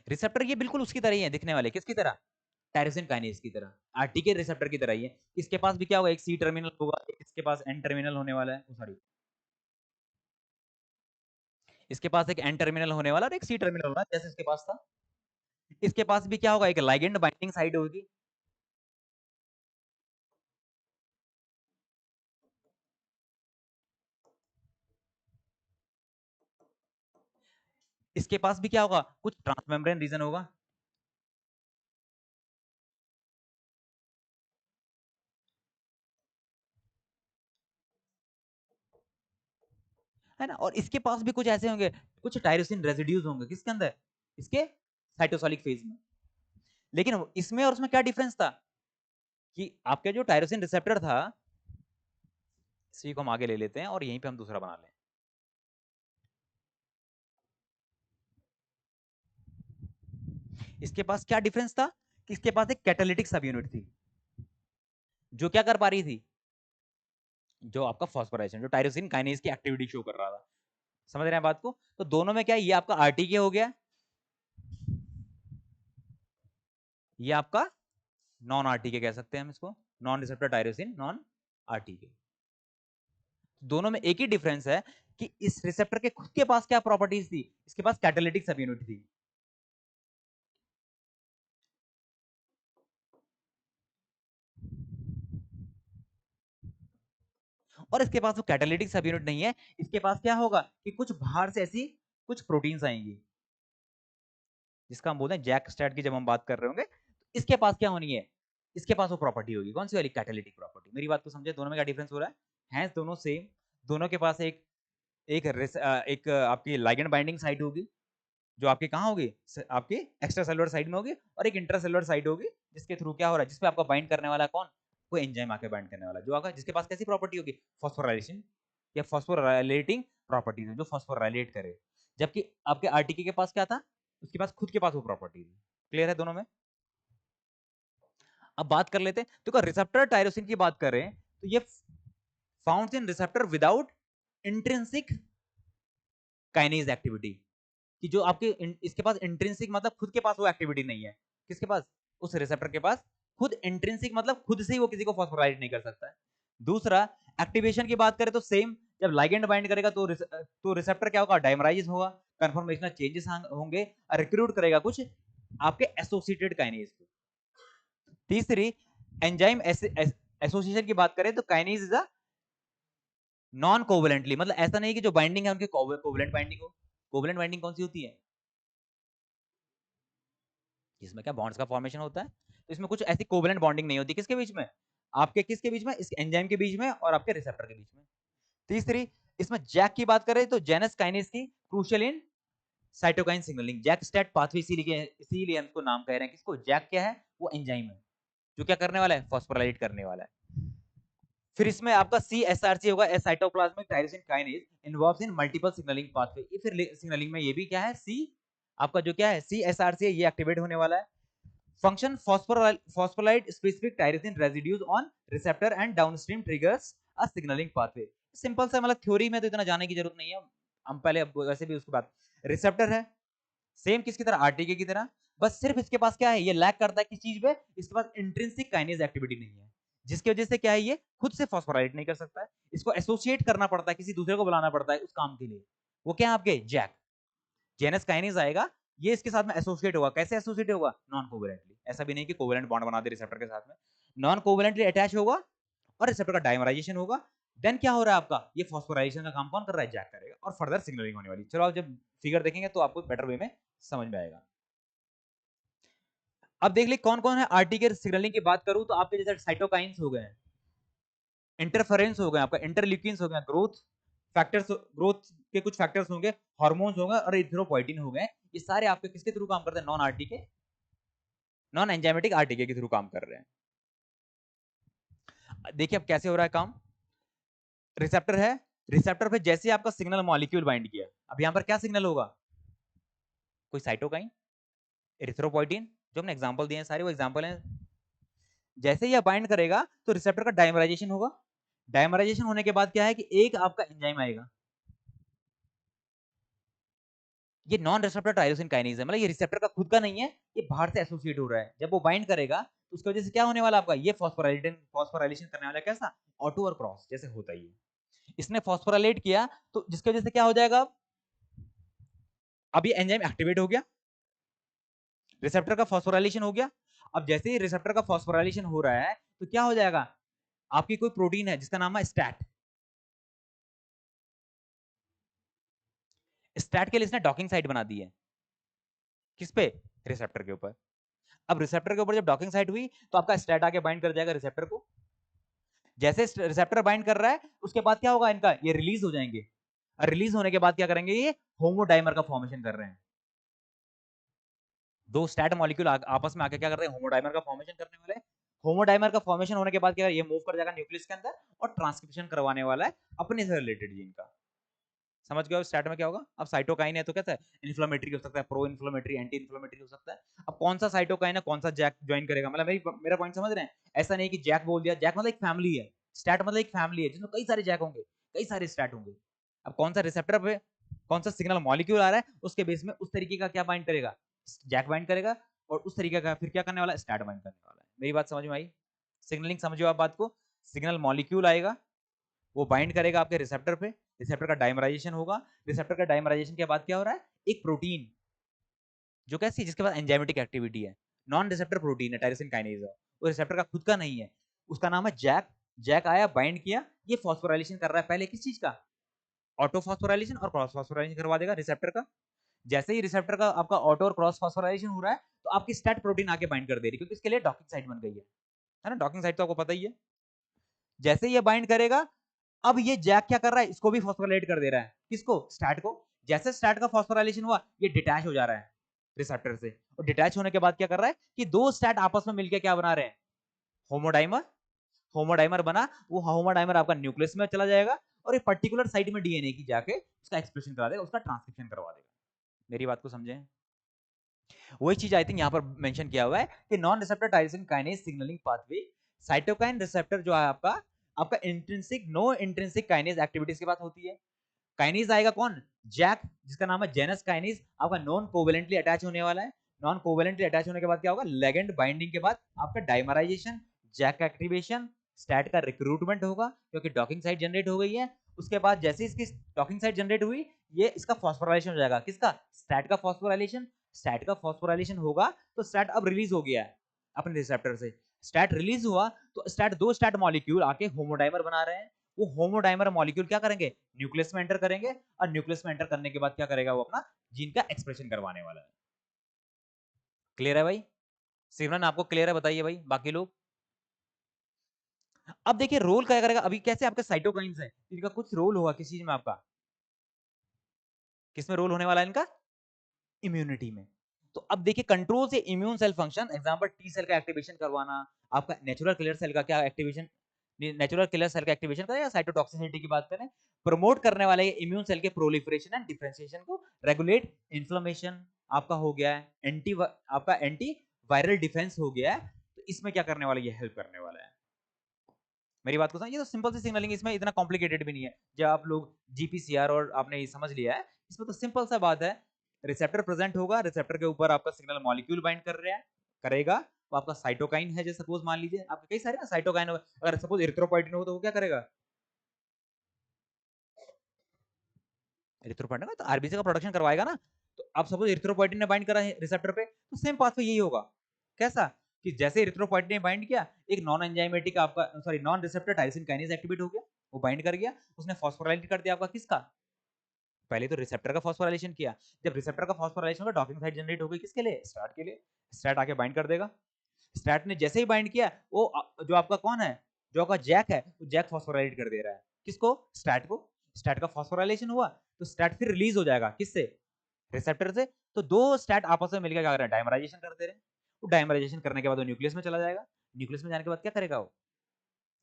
रिसेप्टर ये बिल्कुल उसकी तरह ही है दिखने वाले। किसकी तरह? टायरोसिन काइनेज की तरह, आरटीके रिसेप्टर की तरह ही है। इसके पास भी क्या होगा? एक सी टर्मिनल होगा, एक इसके पास एन टर्मिनल होने वाला है। सॉरी, इसके पास एक एन टर्मिनल होने वाला और एक सी टर्मिनल होना जैसे इसके पास था। इसके पास भी क्या होगा? एक लाइगेंड बाइंडिंग साइड होगी। इसके पास भी क्या होगा? कुछ ट्रांसमेम्ब्रेन रीजन होगा। है ना? और इसके पास भी कुछ ऐसे होंगे, कुछ टायरोसिन रेसिड्यूज होंगे। किसके अंदर? इसके साइटोसोलिक फेज में। लेकिन इसमें और उसमें क्या डिफरेंस था कि आपके जो टायरोसिन रिसेप्टर था, इसी को हम आगे ले लेते हैं और यहीं पे हम दूसरा बना लें। इसके पास क्या डिफरेंस था कि इसके पास एक कैटालिटिक सब यूनिट थी जो क्या कर पा रही थी? जो आपका फॉस्फोराइलेशन, जो टायरोसिन काइनेज की एक्टिविटी शो कर रहा था। समझ रहे हैं बात को? तो दोनों में क्या है? ये आपका आरटीके हो गया, ये आपका नॉन आरटीके कह सकते हैं हम इसको, non receptor tyrosine non RTK. दोनों में एक ही डिफरेंस है कि इस रिसेप्टर के खुद के पास क्या प्रॉपर्टीज थी? इसके पास कैटालिटिक सब यूनिट थी। और इसके पास वो कैटालिटिक सब यूनिट नहीं है। इसके पास क्या होगा कि कुछ बाहर से ऐसी कुछ प्रोटीन्स आएंगी जिसका हम बोलते हैं जैक स्टैट की, जब हम बात कर रहे होंगे तो इसके पास क्या होनी है? इसके पास वो प्रॉपर्टी होगी। कौन सी वाली? Catalytic property. मेरी बात को समझे? दोनों में क्या डिफरेंस हो रहा है? दोनों सेम। दोनों के पास एक एक एक आपकी लाइगेंड बाइंडिंग साइट होगी जो आपके कहाँ होगी? आपके एक्स्ट्रा सेलुलर साइड में होगी, और एक इंट्रा सेलुलर साइड होगी जिसके थ्रू क्या हो रहा है? जिसपे आपका बाइंड करने वाला कौन? कोई एंजाइम आके बाइंड करने वाला, जो आपका जिसके पास कैसी प्रॉपर्टी होगी? फॉस्फोराइलेशन या फॉस्फोराइलेटिंग प्रॉपर्टीज है, जो फॉस्फोराइलेट करे। जबकि आपके आरटीके के पास क्या था? उसके पास खुद के पास वो प्रॉपर्टी थी। क्लियर है दोनों में? अब बात कर लेते हैं तो रिसेप्टर टायरोसिन की बात करें तो ये found in receptor without intrinsic kinase activity. कि जो आपके इसके पास इंट्रिंसिक मतलब खुद के पास वो एक्टिविटी नहीं है। किसके पास? उस रिसेप्टर के पास खुद इंट्रिंसिक मतलब खुद से ही वो किसी को फॉस्फोराइलेट नहीं कर सकता है। दूसरा, एक्टिवेशन की बात करें तो सेम, जब लाइगेंड बाइंड करेगा तो रिसेप्टर क्या होगा? डायमराइज होगा, कन्फर्मेशनल चेंजेस होंगे, रिक्रूट करेगा कुछ आपके एसोसिएटेड काइनेज को। तीसरी, एंजाइम एसोसिएशन की बात करें तो kinase is a non covalently, मतलब ऐसा नहीं कि जो बाइंडिंग है उनके कोवलेंट बाइंडिंग हो। कोवलेंट बाइंडिंग कौन सी होती है? जिसमें क्या बॉन्ड्स का फॉर्मेशन होता है। तो इसमें कुछ ऐसी कोवलेंट बॉन्डिंग नहीं होती। किसके बीच में? आपके किसके बीच में? इस एंजाइम के बीच में और आपके रिसेप्टर के बीच में। तीसरी, इसमें जैक की बात करें तो जेनस काइनेज की crucial in cytokine signalling, JAK STAT pathway, इसीलिए हम इसको नाम कह रहे हैं। किसको? जैक क्या है? वो एंजाइम है जो क्या करने वाला है? फॉस्फोराइलेट करने वाला है। फिर इसमें आपका CSRC होगा, साइटोप्लाज्मिक टायरोसिन काइनेज इन्वॉल्व्स इन मल्टीपल सिग्नलिंग पाथवे। ये फिर सिग्नलिंग में ये भी क्या है? सी आपका जो क्या है CSRC है, ये एक्टिवेट होने वाला है। Function phospholipid specific tyrosine residues on receptor and downstream triggers a signaling pathway। Simple सा, मतलब थ्योरी में तो इतना जाने की जरूरत नहीं है। हम पहले वैसे भी उसके बाद रिसेप्टर है सेम किसकी तरह? आरटीके की तरह। बस सिर्फ इसके पास क्या है? ये लैक करता है किस चीज पे? इसके पास इंट्रिंसिक काइनेज एक्टिविटी नहीं है, जिसकी वजह से क्या है? ये खुद से फॉस्फोराइलेट नहीं कर सकता है। इसको एसोसिएट करना पड़ता है, किसी दूसरे को बुलाना पड़ता है उस काम के लिए। वो क्या है आपके? जैक, जेनस काइनेज आएगा, ये इसके साथ में एसोसिएट होगा। कैसे एसोसिएट होगा? Non covalently. ऐसा भी नहीं कि कोवेलेंट बॉन्ड बना दे रिसेप्टर के साथ में, नॉन कोवेलेंटली अटैच होगा और रिसेप्टर का डायमराइजेशन होगा। देन क्या हो रहा है आपका? ये फॉस्फोराइलेशन का काम कौन कर रहा है? जैक करेगा, और फर्दर सिग्नलिंग होने वाली। चलो आप जब फिगर देखेंगे तो आपको बेटर वे में समझ में आएगा। अब देख ले कौन कौन है आरटी के सिग्नलिंग की बात करूं तो आपके जैसे साइटोकाइंस हो गए हैं, इंटरफेरेंस हो गया आपका, इंटरल्यूकिन्स हो गया, ग्रोथ के कुछ फैक्टर्स होंगे, हार्मोन्स होंगे और इरिथ्रोपोइटिन हो गए। ये सारे आपके किसके थ्रू काम करते हैं? नॉन आरटी के, नॉन एंजाइमेटिक आरटीके के थ्रू काम कर रहे हैं। देखिए अब कैसे हो रहा है काम। रिसेप्टर है, रिसेप्टर पे जैसे आपका सिग्नल मॉलिक्यूल बाइंड किया, अब यहां पर क्या सिग्नल होगा? कोई साइटोकाइन, एरिथ्रोपोइटिन, जो हमने एग्जांपल दिए हैं सारे वो एग्जांपल हैं। जैसे ही बाइंड करेगा तो रिसेप्टर का डायमराइजेशन होगा। डायमराइजेशन होने के बाद क्या है कि एक आपका एंजाइम आएगा, ये नॉन रिसेप्टर टायरोसिन काइनेज है, मतलब ये रिसेप्टर का खुद का नहीं है, ये बाहर से एसोसिएट हो रहा है। जब वो बाइंड करेगा तो उसकी वजह से क्या होने वाला आपका? ये फॉस्फोराइलेशन करने वाला, कैसा? ऑटो और क्रॉस जैसे होता ही है। इसने फॉस्फोराइलेट किया तो जिसकी वजह से क्या हो जाएगा? अब ये एंजाइम एक्टिवेट हो गया, रिसेप्टर का फॉस्फोराइलेशन हो गया। अब जैसे ही रिसेप्टर का फॉस्फोराइलेशन हो रहा है तो क्या हो जाएगा? आपकी कोई प्रोटीन है जिसका नाम है स्टैट। स्टैट के लिए इसने डॉकिंग साइट बना दी है, किस पे? रिसेप्टर के ऊपर। अब रिसेप्टर के ऊपर जब डॉकिंग साइट हुई तो आपका स्टैट आके बाइंड कर जाएगा रिसेप्टर को। जैसे रिसेप्टर बाइंड कर रहा है उसके बाद क्या होगा? इनका ये रिलीज हो जाएंगे, और रिलीज होने के बाद क्या करेंगे? ये होमोडाइमर का फॉर्मेशन कर रहे हैं। दो स्टैट मॉलिक्यूल आपस में आके क्या कर रहे हैं? होमोडाइमर का फॉर्मेशन करने वाले हैं। होमोडाइमर का फॉर्मेशन होने के बाद क्या, ये मूव कर जाएगा न्यूक्लियस के अंदर और ट्रांसक्रिप्शन करवाने वाला है अपने से रिलेटेड जीन का। समझ गए स्टैट में क्या होगा? अब साइटोकाइन है तो कैसा है? इन्फ्लेमेटरी हो सकता है, प्रो इन्फ्लेमेटरी, एंटी इन्फ्लेमेटरी हो सकता है। अब कौन सा साइटोकाइन है, कौन सा जैक ज्वाइन करेगा, मतलब मेरा पॉइंट समझ रहे हैं? ऐसा नहीं कि जैक बोल दिया, जैक मतलब एक फैमिली है, स्टैट मतलब एक फैमिली है जिसमें कई सारे जैक होंगे, कई सारे स्टैट होंगे। अब कौन सा रिसेप्टर पे कौन सा सिग्नल मॉलिक्यूल आ रहा है उसके बेस में उस तरीके का क्या बाइंड करेगा? जैक बाइंड करेगा, और उस तरीके का फिर क्या करने वाला है? स्टैट बाइंड करने वाला है। मेरी बात समझ में आई? सिग्नलिंग समझो आप बात को। सिग्नल मॉलिक्यूल आएगा, वो बाइंड करेगा आपके रिसेप्टर पे, रिसेप्टर का डाइमराइजेशन होगा। रिसेप्टर का डाइमराइजेशन के बाद क्या हो रहा है? एक प्रोटीन जो कैसी है, जिसके पास एंजाइमेटिक एक्टिविटी है, नॉन रिसेप्टर प्रोटीन है, टायरोसिन काइनेज है, वो रिसेप्टर का खुद का नहीं है, उसका नाम है जैक। जैक आया, बाइंड किया, ये फॉस्फोराइलेशन कर रहा है पहले किस चीज का? ऑटो फॉस्फोराइलेशन और क्रॉस फॉस्फोराइलेशन करवा देगा रिसेप्टर का। जैसे ही रिसेप्टर का आपका ऑटो और क्रॉस फॉस्फोराइलेशन हो रहा है तो आपकी स्टैट प्रोटीन आके बाइंड कर दे रही है, क्योंकि इसके लिए डॉकिंग साइट बन गई है ना? डॉकिंग साइट तो आपको पता ही है। जैसे ही ये बाइंड करेगा, अब ये जैक क्या कर रहा है? इसको भी फॉस्फोराइलेट कर दे रहा है, किसको? स्टैट को। जैसे स्टैट का फॉस्फोराइलेशन हुआ, ये डिटैच हो जा रहा है रिसेप्टर से, और डिटैच होने के बाद क्या कर रहा है कि दो स्टैट आपस में मिलकर क्या बना रहे हैं? होमोडाइमर। होमोडाइमर बना, वो होमोडाइमर आपका न्यूक्लियस में चला जाएगा और एक पर्टिकुलर साइट में डीएनए की जाके उसका एक्सप्रेशन करा देगा, उसका ट्रांसक्रिप्शन करवा देगा। मेरी बात को समझे? वही चीज आई थिंक यहां पर मेंशन किया हुआ है कि non receptor tyrosine kinase signalling pathway, cytokine receptor जो है आपका आपका intrinsic, no intrinsic kinase activities की बात होती है। काइनेज आएगा कौन? जैक, जिसका नाम है जेनस काइनेज, आपका नॉन कोवेलेंटली अटैच होने वाला है। नॉन कोवेलेंटली अटैच होने के बाद क्या होगा? लेगेंड बाइंडिंग के बाद आपका डाइमराइजेशन, जैक एक्टिवेशन, स्टैट का रिक्रूटमेंट होगा क्योंकि डॉकिंग साइट जनरेट हो गई है। उसके बाद जैसे इसकी डॉकिंग साइट जनरेट हुई, ये इसका फॉस्फोराइलेशन हो जाएगा, किसका? स्टैट का फॉस्फोराइलेशन। स्टैट का फॉस्फोराइलेशन होगा तो स्टैट अब रिलीज हो गया है अपने रिसेप्टर से। स्टैट रिलीज हुआ तो स्टैट, दो स्टैट मॉलिक्यूल आके होमोडाइमर बना रहे हैं। वो होमोडाइमर मॉलिक्यूल क्या करेंगे? न्यूक्लियस में एंटर करेंगे, और न्यूक्लियस में एंटर करने के बाद क्या करेगा? वो अपना जीन का एक्सप्रेशन करवाने वाला है। क्लियर है भाई? सिमरन आपको क्लियर है? बताइए भाई बाकी लोग। अब देखिए रोल क्या करेगा। अभी कैसे आपके साइटोकाइंस हैं, इनका कुछ रोल होगा किस चीज में आपका? किसमें रोल होने वाला है इनका? इम्यूनिटी में। तो अब देखिए कंट्रोल से immune cell function, example T cell का एक्टिवेशन करवाना, आपका नेचुरल किलर सेल का क्या एक्टिवेशन, नेचुरल किलर सेल का एक्टिवेशन करें या साइटोटॉक्सिसिटी की बात करें, प्रमोट करने वाले इम्यून सेल के प्रोलिफरेशन एंड डिफरेंशिएशन को, रेगुलेट इन्फ्लेमेशन आपका हो गया है, आपका एंटी वायरल डिफेंस हो गया है। तो इसमें क्या करने वाला? ये हेल्प करने वाला है। मेरी बात को समझ, ये तो सिंपल सी सिग्नलिंग, इसमें इतना कॉम्प्लिकेटेड भी नहीं है। जब आप लोग जीपीसीआर और आपने ये समझ लिया है, इसमें तो सिंपल सा बात है। रिसेप्टर प्रेजेंट होगा, रिसेप्टर के ऊपर आपका सिग्नल मॉलिक्यूल बाइंड कर रहा है, करेगा, वो आपका साइटोकाइन है। जैसे सपोज मान लीजिए आपके कई सारे ना साइटोकाइन, अगर सपोज एरिथ्रोपोइटिन हो तो वो क्या करेगा? एरिथ्रोपोइटिन तो आरबीसी का प्रोडक्शन करवाएगा ना। तो अब सपोज एरिथ्रोपोइटिन ने बाइंड करा है रिसेप्टर पे, तो सेम पाथवे यही होगा। कैसा? कि जैसे एरिथ्रोपोइटिन ने बाइंड किया, एक नॉन एंजाइमेटिक आपका, sorry, non receptor tyrosine kinase activate हो गया, वो बाइंड कर गया, उसने फॉस्फोराइलेट कर दिया आपका किसका? पहले तो रिसेप्टर का फॉस्फोराइलेशन किया। जब रिसेप्टर का फॉस्फोराइलेशन होगा, डॉकिंग साइट जनरेट हो गई किसके लिए? स्टार्ट के लिए। स्टार्ट आके बाइंड कर देगा। स्टार्ट ने जैसे ही बाइंड किया, वो जो आपका कौन है, जो आपका जैक है, जैक फॉस्फोराइलेट कर दे रहा है, किसको? स्टैट को। स्टैट का फॉस्फोराइलेशन हुआ तो स्टैट फिर रिलीज हो जाएगा, किससे? रिसेप्टर से। तो दो स्टैट आपस में मिलकर क्या कर रहे हैं? डायमराइजेशन कर दे रहे हैं। वो डायमराइजेशन करने के बाद वो न्यूक्लियस में चला जाएगा। न्यूक्लियस में जाने के बाद क्या करेगा? वो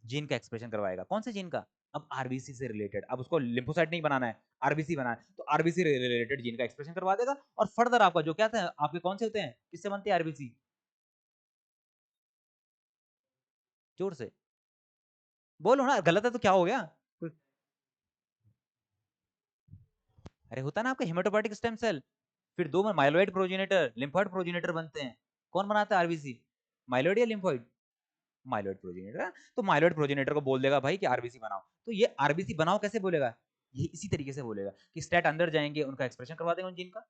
जीन का एक्सप्रेशन करवाएगा। कौन से जीन का? अब आरबीसी से रिलेटेड। अब उसको लिम्फोसाइट नहीं बनाना है, आरबीसी बनाना है, तो आरबीसी रिलेटेड जीन का एक्सप्रेशन करवा देगा। और फर्दर आपका जो क्या था, आपके कौन से होते हैं, किससे बनते हैं आरबीसी? जोर से बोलो ना, गलत है तो क्या हो गया? अरे होता ना आपका हेमेटोपोइटिक स्टेम सेल, फिर दो में माइलोइड प्रोजेनेटर, लिम्फोइड प्रोजेनेटर बनते हैं। कौन बनाता है आरबीसी? माइलोइड या लिम्फोइड? Myeloid progenitor. तो माइलोइड प्रोजेनेटर को बोल देगा भाई कि आरबीसी बनाओ। तो ये आरबीसी बनाओ कैसे बोलेगा? ये इसी तरीके से बोलेगा कि स्टेट अंदर जाएंगे, उनका एक्सप्रेशन करवा देंगे उन जीन का।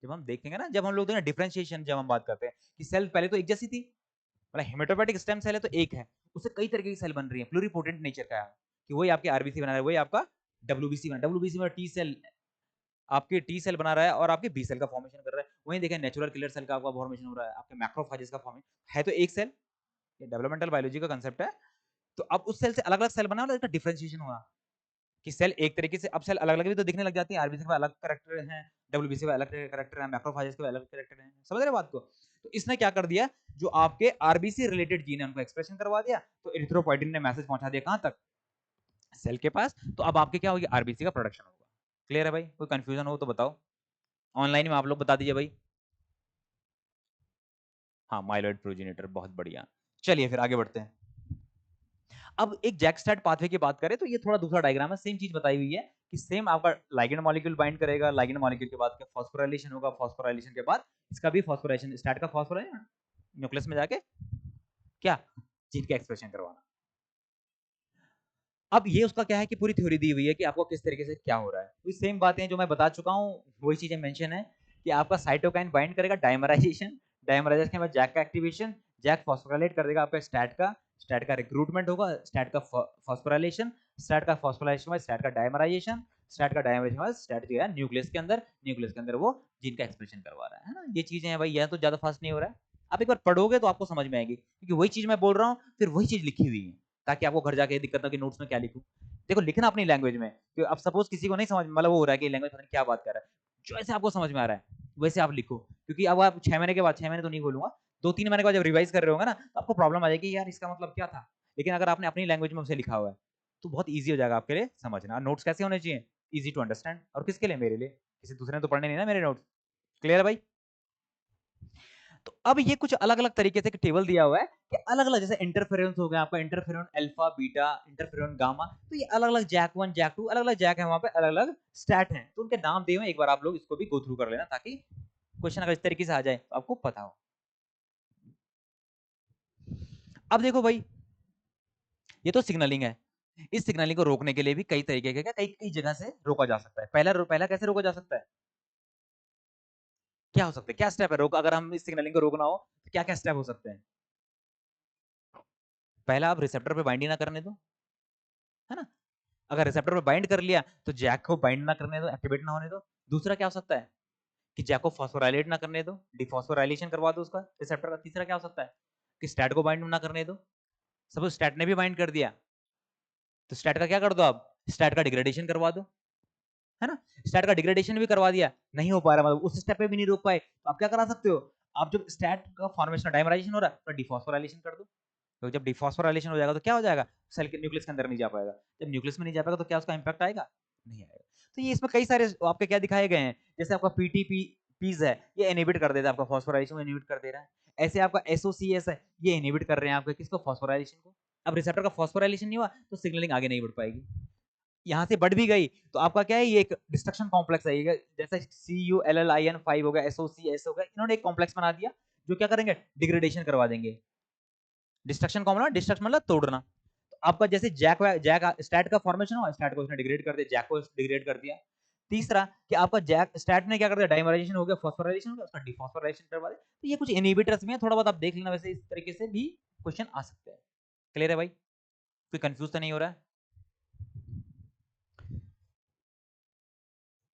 जब हम देखेंगे ना, जब हम लोग देखेंगे डिफरेंशिएशन, जब हम बात करते हैं कि सेल पहले तो एक जैसी थी, मतलब हेमेटोपोइटिक स्टेम सेल है तो एक है, उससे कई तरीके की सेल बन रही है, प्लूरिपोटेंट नेचर का है, कि वही आपके आरबीसी बना रहा है, वही आपका डब्ल्यूबीसी बना, डब्ल्यूबीसी में टी सेल, आपके टी सेल बना रहा है और आपके बी सेल का फॉर्मेशन कर रहा है। वहीं देखें नेचुरल किलर सेल का आपका फॉर्मेशन हो रहा है, आपके मैक्रोफेजेस का फॉर्मेशन है, तो एक सेल। ये डेवलपमेंटल बायोलॉजी का कांसेप्ट है। तो अब उस सेल से अलग अलग सेल बना और इसका डिफरेंशिएशन हुआ कि सेल एक तरीके से, अब सेल अलग अलग भी तो दिखने लग जाती है, आरबीसी के अलग कैरेक्टर हैं, डब्ल्यूबीसी का अलग कैरेक्टर है, मैक्रोफेजेस के अलग कैरेक्टर हैं, समझ रहे बात को? तो इसने क्या कर दिया, जो आपके आरबीसी रिलेटेड जीन है उनको एक्सप्रेशन करवा दिया, तो एरिथ्रोपोइटिन ने मैसेज पहुंचा दिया कहां तक? सेल के पास। तो अब आपके क्या होगी? आरबीसी का प्रोडक्शन होगा। क्लियर है भाई? कोई कंफ्यूजन हो तो बताओ, ऑनलाइन में आप लोग बता दीजिए भाई। हाँ, माइलॉइड प्रोजेनेटर, बहुत बढ़िया। चलिए फिर आगे बढ़ते हैं। अब एक जैक स्टार्ट पाथवे की बात करें तो ये थोड़ा दूसरा डायग्राम है, सेम चीज बताई हुई है कि सेम आपका लिगेंड मॉलिक्यूल बाइंड करेगा, लिगेंड मॉलिक्यूल के बाद फॉस्फोराइलेशन होगा, फॉस्फोराइलेशन के बाद इसका भी फॉस्फोराइलेशन, स्टार्ट का फॉस्फोराइलेशन न्यूक्लियस में जाके क्या, जीन का एक्सप्रेशन करवाना। अब ये उसका क्या है कि पूरी थ्योरी दी हुई है कि आपको किस तरीके से क्या हो रहा है। तो सेम बातें जो मैं बता चुका हूँ वही चीजें मेंशन है कि आपका साइटोकाइन बाइंड करेगा, डायमराइजेशन, डायमराइजेशन के बाद जैक का एक्टिवेशन, जैक फॉस्फोराइलेट कर देगा आपका स्टैट का रिक्रूटमेंट होगा, स्टैट का फॉस्फोराइलेशन, स्टैट का फॉस्फोराइलेशन बाद स्टैट का डायमराइजेशन, स्टैट का डायमराइजेशन बाद स्टैट जो है न्यूक्लियस के अंदर, न्यूक्लियस के अंदर वो जीन का एक्सप्रेशन करवा रहा है ना। ये चीजें हैं भाई, यह तो ज्यादा फास्ट नहीं हो रहा है, आप एक बार पढ़ोगे तो आपको समझ में आएगी, क्योंकि वही चीज मैं बोल रहा हूँ, फिर वही चीज लिखी हुई है, ताकि आपको घर जाके दिक्कत ना कि नोट्स में क्या लिखूं। देखो लिखना अपनी लैंग्वेज में, कि अब सपोज किसी को नहीं समझ, मतलब वो हो रहा है कि लैंग्वेज पता नहीं क्या बात कर रहा है, जो ऐसे आपको समझ में आ रहा है वैसे आप लिखो, क्योंकि अब आप 6 महीने के बाद, 6 महीने तो नहीं बोलूंगा, 2-3 महीने के बाद जब रिवाइज कर रहे होंगे ना, तो आपको प्रॉब्लम आ जाएगी यार इसका मतलब क्या था। लेकिन अगर आपने अपनी लैंग्वेज में उसे लिखा हुआ है तो बहुत ईजी हो जाएगा आपके लिए समझना। नोट्स कैसे होने चाहिए? Easy to understand. और किसके लिए? मेरे लिए, किसी दूसरे ने तो पढ़ने नहीं ना मेरे नोट्स। क्लियर है भाई? तो अब ये कुछ अलग अलग तरीके से टेबल दिया हुआ है कि अलग अलग, जैसे इंटरफेरेंस हो गया आपका, interferon alpha beta, interferon gamma, तो ये अलग अलग जैक 1 जैक 2 अलग अलग जैक है, वहां पे अलग अलग स्टैट हैं, तो उनके नाम दिए हुए, एक बार आप लोग इसको भी गो थ्रू कर लेना, ताकि क्वेश्चन अगर इस तरीके से आ जाए तो आपको पता हो। अब देखो भाई, ये तो सिग्नलिंग है, इस सिग्नलिंग को रोकने के लिए भी कई तरीके के, कई कई जगह से रोका जा सकता है। पहला पहला कैसे रोका जा सकता है? क्या हो सकता है, क्या स्टेप है रोक, अगर हम इस सिग्नलिंग को रोकना हो तो क्या क्या स्टेप हो सकते हैं? पहला, आप रिसेप्टर पे बाइंड ही ना करने दो, है ना। अगर रिसेप्टर पे बाइंड कर लिया तो जैक को बाइंड ना करने दो, एक्टिवेट ना होने दो। दूसरा क्या हो सकता है कि जैक को फॉस्फोराइलेट ना करने दो, डिफॉस्फोराइलेशन करवा दो उसका रिसेप्टर का। तीसरा क्या हो सकता है कि स्टैट को बाइंड ना करने दो। सपोज स्टैट ने भी बाइंड कर दिया, तो स्टैट का क्या कर दो, आप स्टैट का डिग्रेडेशन करवा दो, है ना। स्टैट का डिग्रेडेशन भी करवा दिया, नहीं हो पा रहा, मतलब उस स्टेप पे भी नहीं रोक पाए, तो आप क्या करा सकते हो, आप जब स्टैट का फॉर्मेशन डायमराइजेशन हो रहा है तो डिफॉस्फोराइलेशन कर दो। तो जब डिफॉस्फोराइलेशन हो जाएगा तो क्या हो जाएगा, सेल के न्यूक्लियस के अंदर नहीं जा पाएगा। जब न्यूक्लियस में नहीं जा पाएगा तो क्या उसका इंपैक्ट आएगा? नहीं आएगा। तो ये इसमें कई सारे आपके क्या दिखाए गए हैं, जैसे आपका पीटीपी पीज है, ये इनहिबिट कर देता है आपका फॉस्फोराइलेशन को, इनहिबिट कर दे रहा है। ऐसे आपका एसओसीएस है, ये इनहिबिट कर रहे हैं आपके किसको, फॉस्फोराइलेशन को। अब रिसेप्टर का फॉस्फोराइलेशन नहीं हुआ तो सिग्नलिंग आगे नहीं बढ़ पाएगी। यहाँ से बढ़ भी गई तो आपका क्या है, ये एक डिस्ट्रक्शन कॉम्प्लेक्स है, ये जैसे CuLlIn5 हो गया, SOCS हो गया, इन्होंने एक कॉम्प्लेक्स बना दिया जो क्या करेंगे, डिग्रेडेशन करवा देंगे। डिस्ट्रक्शन कॉम्प्लेक्स मतलब डिस्ट्रक्शन मतलब तोड़ना। तो आपका जैसे जैक जैक स्टैट का फॉर्मेशन हुआ, स्टैट को उसने डिग्रेड कर दिया, जैक को डिग्रेड कर दिया। तीसरा कि आपका जैक स्टैट ने क्या कर दिया, डाइमराइजेशन हो गया, फॉस्फोराइलेशन हो गया, उसका डिफॉस्फोराइलेशन करवा दिया। तो ये कुछ इनहिबिटर्स भी हैं, थोड़ा बहुत आप देख लेना, वैसे इस तरीके से भी क्वेश्चन आ सकते हैं। क्लियर है भाई? कोई कंफ्यूज तो नहीं हो रहा है?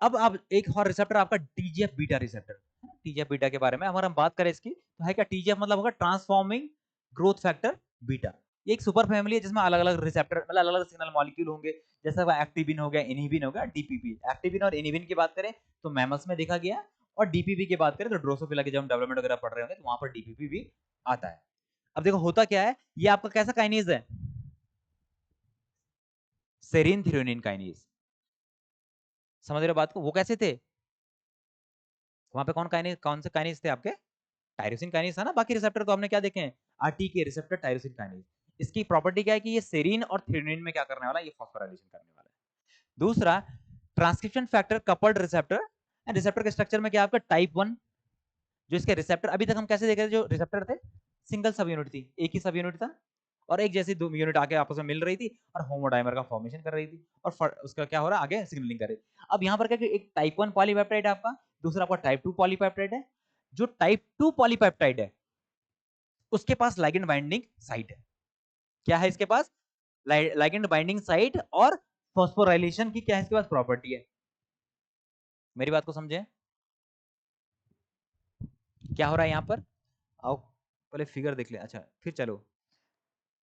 अब आप एक और रिसेप्टर आपका TGF beta receptor, TGF beta के बारे में अगर हम बात करें इसकी, तो है क्या, टीजीएफ मतलब होगा ट्रांसफॉर्मिंग ग्रोथ फैक्टर बीटा। ये एक सुपर फैमिली है जिसमें अलग अलग रिसेप्टर मतलब अलग अलग सिग्नल मॉलिक्यूल होंगे, जैसा एक्टिविन हो गया, इनहिबिन हो गया, डीपीपी। एक्टिविन और इनहिबिन की बात करें तो मैमल्स में देखा गया, और डीपीपी की बात करें तो ड्रोसोफिला के जब हम डेवलपमेंट वगैरह पढ़ रहे होंगे तो वहां पर डीपीपी भी आता है। अब देखो होता क्या है, ये आपका कैसा काइनेज है, सेरीन थ्रेओनिन काइनेज। समझ रहे हो बात को, वो कैसे थे, वहां पे कौन से काइनेज थे आपके, टायरोसिन काइनेज था ना। बाकी रिसेप्टर तो हमने क्या देखे हैं, आरटी के रिसेप्टर टायरोसिन काइनेज। इसकी प्रॉपर्टी क्या है कि ये सेरीन और थ्रेओनिन में क्या करने वाला है, ये फॉस्फोराइलेशन करने वाला है। दूसरा, transcription factor coupled receptor, and receptor के स्ट्रक्चर में क्या आपका टाइप 1, जो इसके रिसेप्टर अभी तक हम कैसे देख रहे थे, जो रिसेप्टर थे सिंगल सब यूनिट थी, एक ही सब यूनिट था, और एक जैसी दो यूनिट आके आपस में मिल रही थी और होमोडाइमर का फॉर्मेशन कर रही थी, और उसका क्या हो रहा है आगे सिग्नलिंग कर रही थी। अब यहाँ पर क्या, एक टाइप 1 पॉलीपेप्टाइड है आपका, दूसरा आपका टाइप 2 पॉलीपेप्टाइड है। जो टाइप 2 पॉलीपेप्टाइड है उसके पास लिगैंड बाइंडिंग साइट है। क्या है इसके पास, लिगैंड बाइंडिंग साइट, और फॉस्फोराइलेशन की क्या है इसके पास प्रॉपर्टी है। मेरी बात को समझे, क्या हो रहा है यहाँ पर, आओ पहले फिगर देख ले। अच्छा फिर चलो,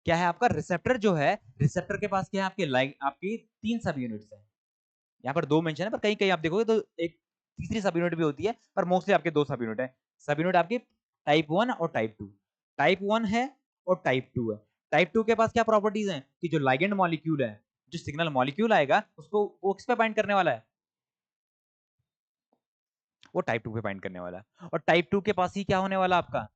क्या है आपका रिसेप्टर जो है, रिसेप्टर के पास क्या है आपके आपकी 3 सब यूनिट्स है। यहाँ पर 2 मेंशन है, पर कहीं कहीं आप देखोगे तो एक तीसरी सब यूनिट भी होती है, पर मोस्टली आपके 2 सब यूनिट है। सब यूनिट आपकी टाइप 1 और टाइप 2, टाइप 1 है और टाइप 2 है। टाइप 2 के पास क्या प्रॉपर्टीज हैं कि जो लिगैंड मॉलिक्यूल है, जो सिग्नल मॉलिक्यूल आएगा उसको वो किस पे बाइंड करने वाला है, वो टाइप 2 पे बाइंड करने वाला है। और टाइप 2 के पास ही क्या होने वाला आपका,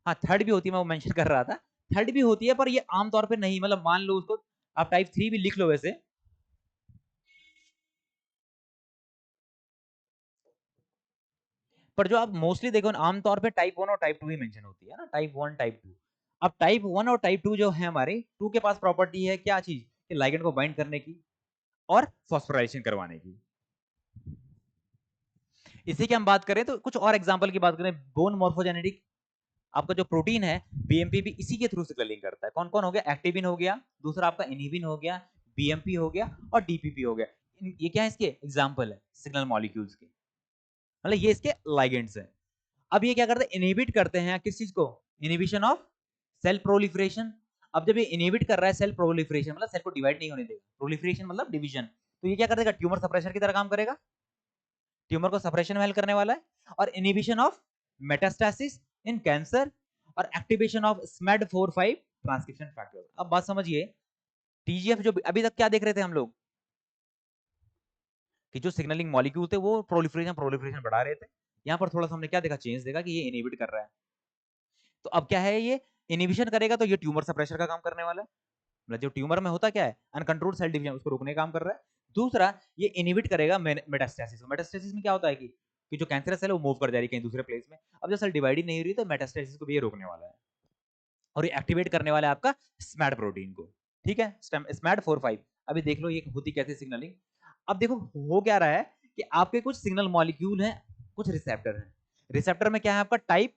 हाँ थर्ड भी होती है, मैं वो मेंशन कर रहा था, थर्ड भी होती है, पर ये आमतौर पे नहीं, मतलब मान लो उसको आप टाइप 3 भी लिख लो वैसे, पर जो आप मोस्टली देखो आमतौर पे टाइप 1 और टाइप 2 ही मेंशन होती है ना, टाइप 1 टाइप 2। अब टाइप 1 और टाइप 2 जो है हमारे 2 के पास प्रॉपर्टी है क्या चीज, कि लिगैंड को बाइंड करने की और फॉस्फोराइलेशन करवाने की। इसी की हम बात करें तो कुछ और एग्जांपल की बात करें, बोन मॉर्फोजेनेटिक, आपका जो प्रोटीन है बीएमपी भी इसी के थ्रू सिग्नलिंग करता है। कौन कौन हो गया, एक्टिविन हो गया, दूसरा आपका इनहिबिन हो गया, बीएमपी हो गया, और डीपीपी हो गया। ये क्या है, इसके एग्जांपल है सिग्नल मॉलिक्यूल्स के, मतलब ये इसके लाइगेंड्स हैं। अब ये क्या करते हैं, इनहिबिट करते हैं किस चीज को, इनहिबिशन ऑफ सेल प्रोलिफरेशन। अब जब ये इनहिबिट कर रहा है सेल प्रोलिफरेशन, मतलब सेल को डिवाइड नहीं होने देगा, प्रोलिफरेशन मतलब डिवीजन, तो ये क्या कर देगा, ट्यूमर सप्रेशर की तरह काम करेगा, ट्यूमर को सप्रेशन में हेल्प करने वाला है। और inhibition of metastasis in cancer, और activation of SMAD4/5 transcription factor. अब बात समझिए, टीजीएफ जो अभी तक क्या देख रहे थे हम लोग, कि जो सिग्नलिंग मॉलिक्यूल थे वो प्रोलिफरेशन प्रोलिफरेशन बढ़ा रहे थे। यहाँ पर थोड़ा सा हमने क्या देखा, चेंज देखा कि ये इनहिबिट कर रहा है। तो अब क्या है, ये इनहिबिशन करेगा तो ये ट्यूमर सप्रेशर का काम करने वाला है, मतलब जो ट्यूमर में होता क्या है अनकंट्रोल्ड सेल डिवीजन, उसको रोकने का काम कर रहा है। दूसरा, ये इनहिबिट करेगा मेटास्टेसिस। मेटास्टेसिस में क्या होता है कि जो कैंसरस सेल है वो मूव कर जा रही है कहीं दूसरे प्लेस में, अब जो सेल डिवाइड ही नहीं हो रही तो मेटास्टेसिस को भी ये रोकने वाला है, और ये एक्टिवेट करने वाला है आपका स्मैड प्रोटीन को। ठीक है, SMAD4/5। अभी देख लो ये होती कैसे सिग्नलिंग। अब देखो हो क्या रहा है कि आपके कुछ सिग्नल मॉलिक्यूल हैं, कुछ रिसेप्टर हैं। रिसेप्टर में क्या है आपका टाइप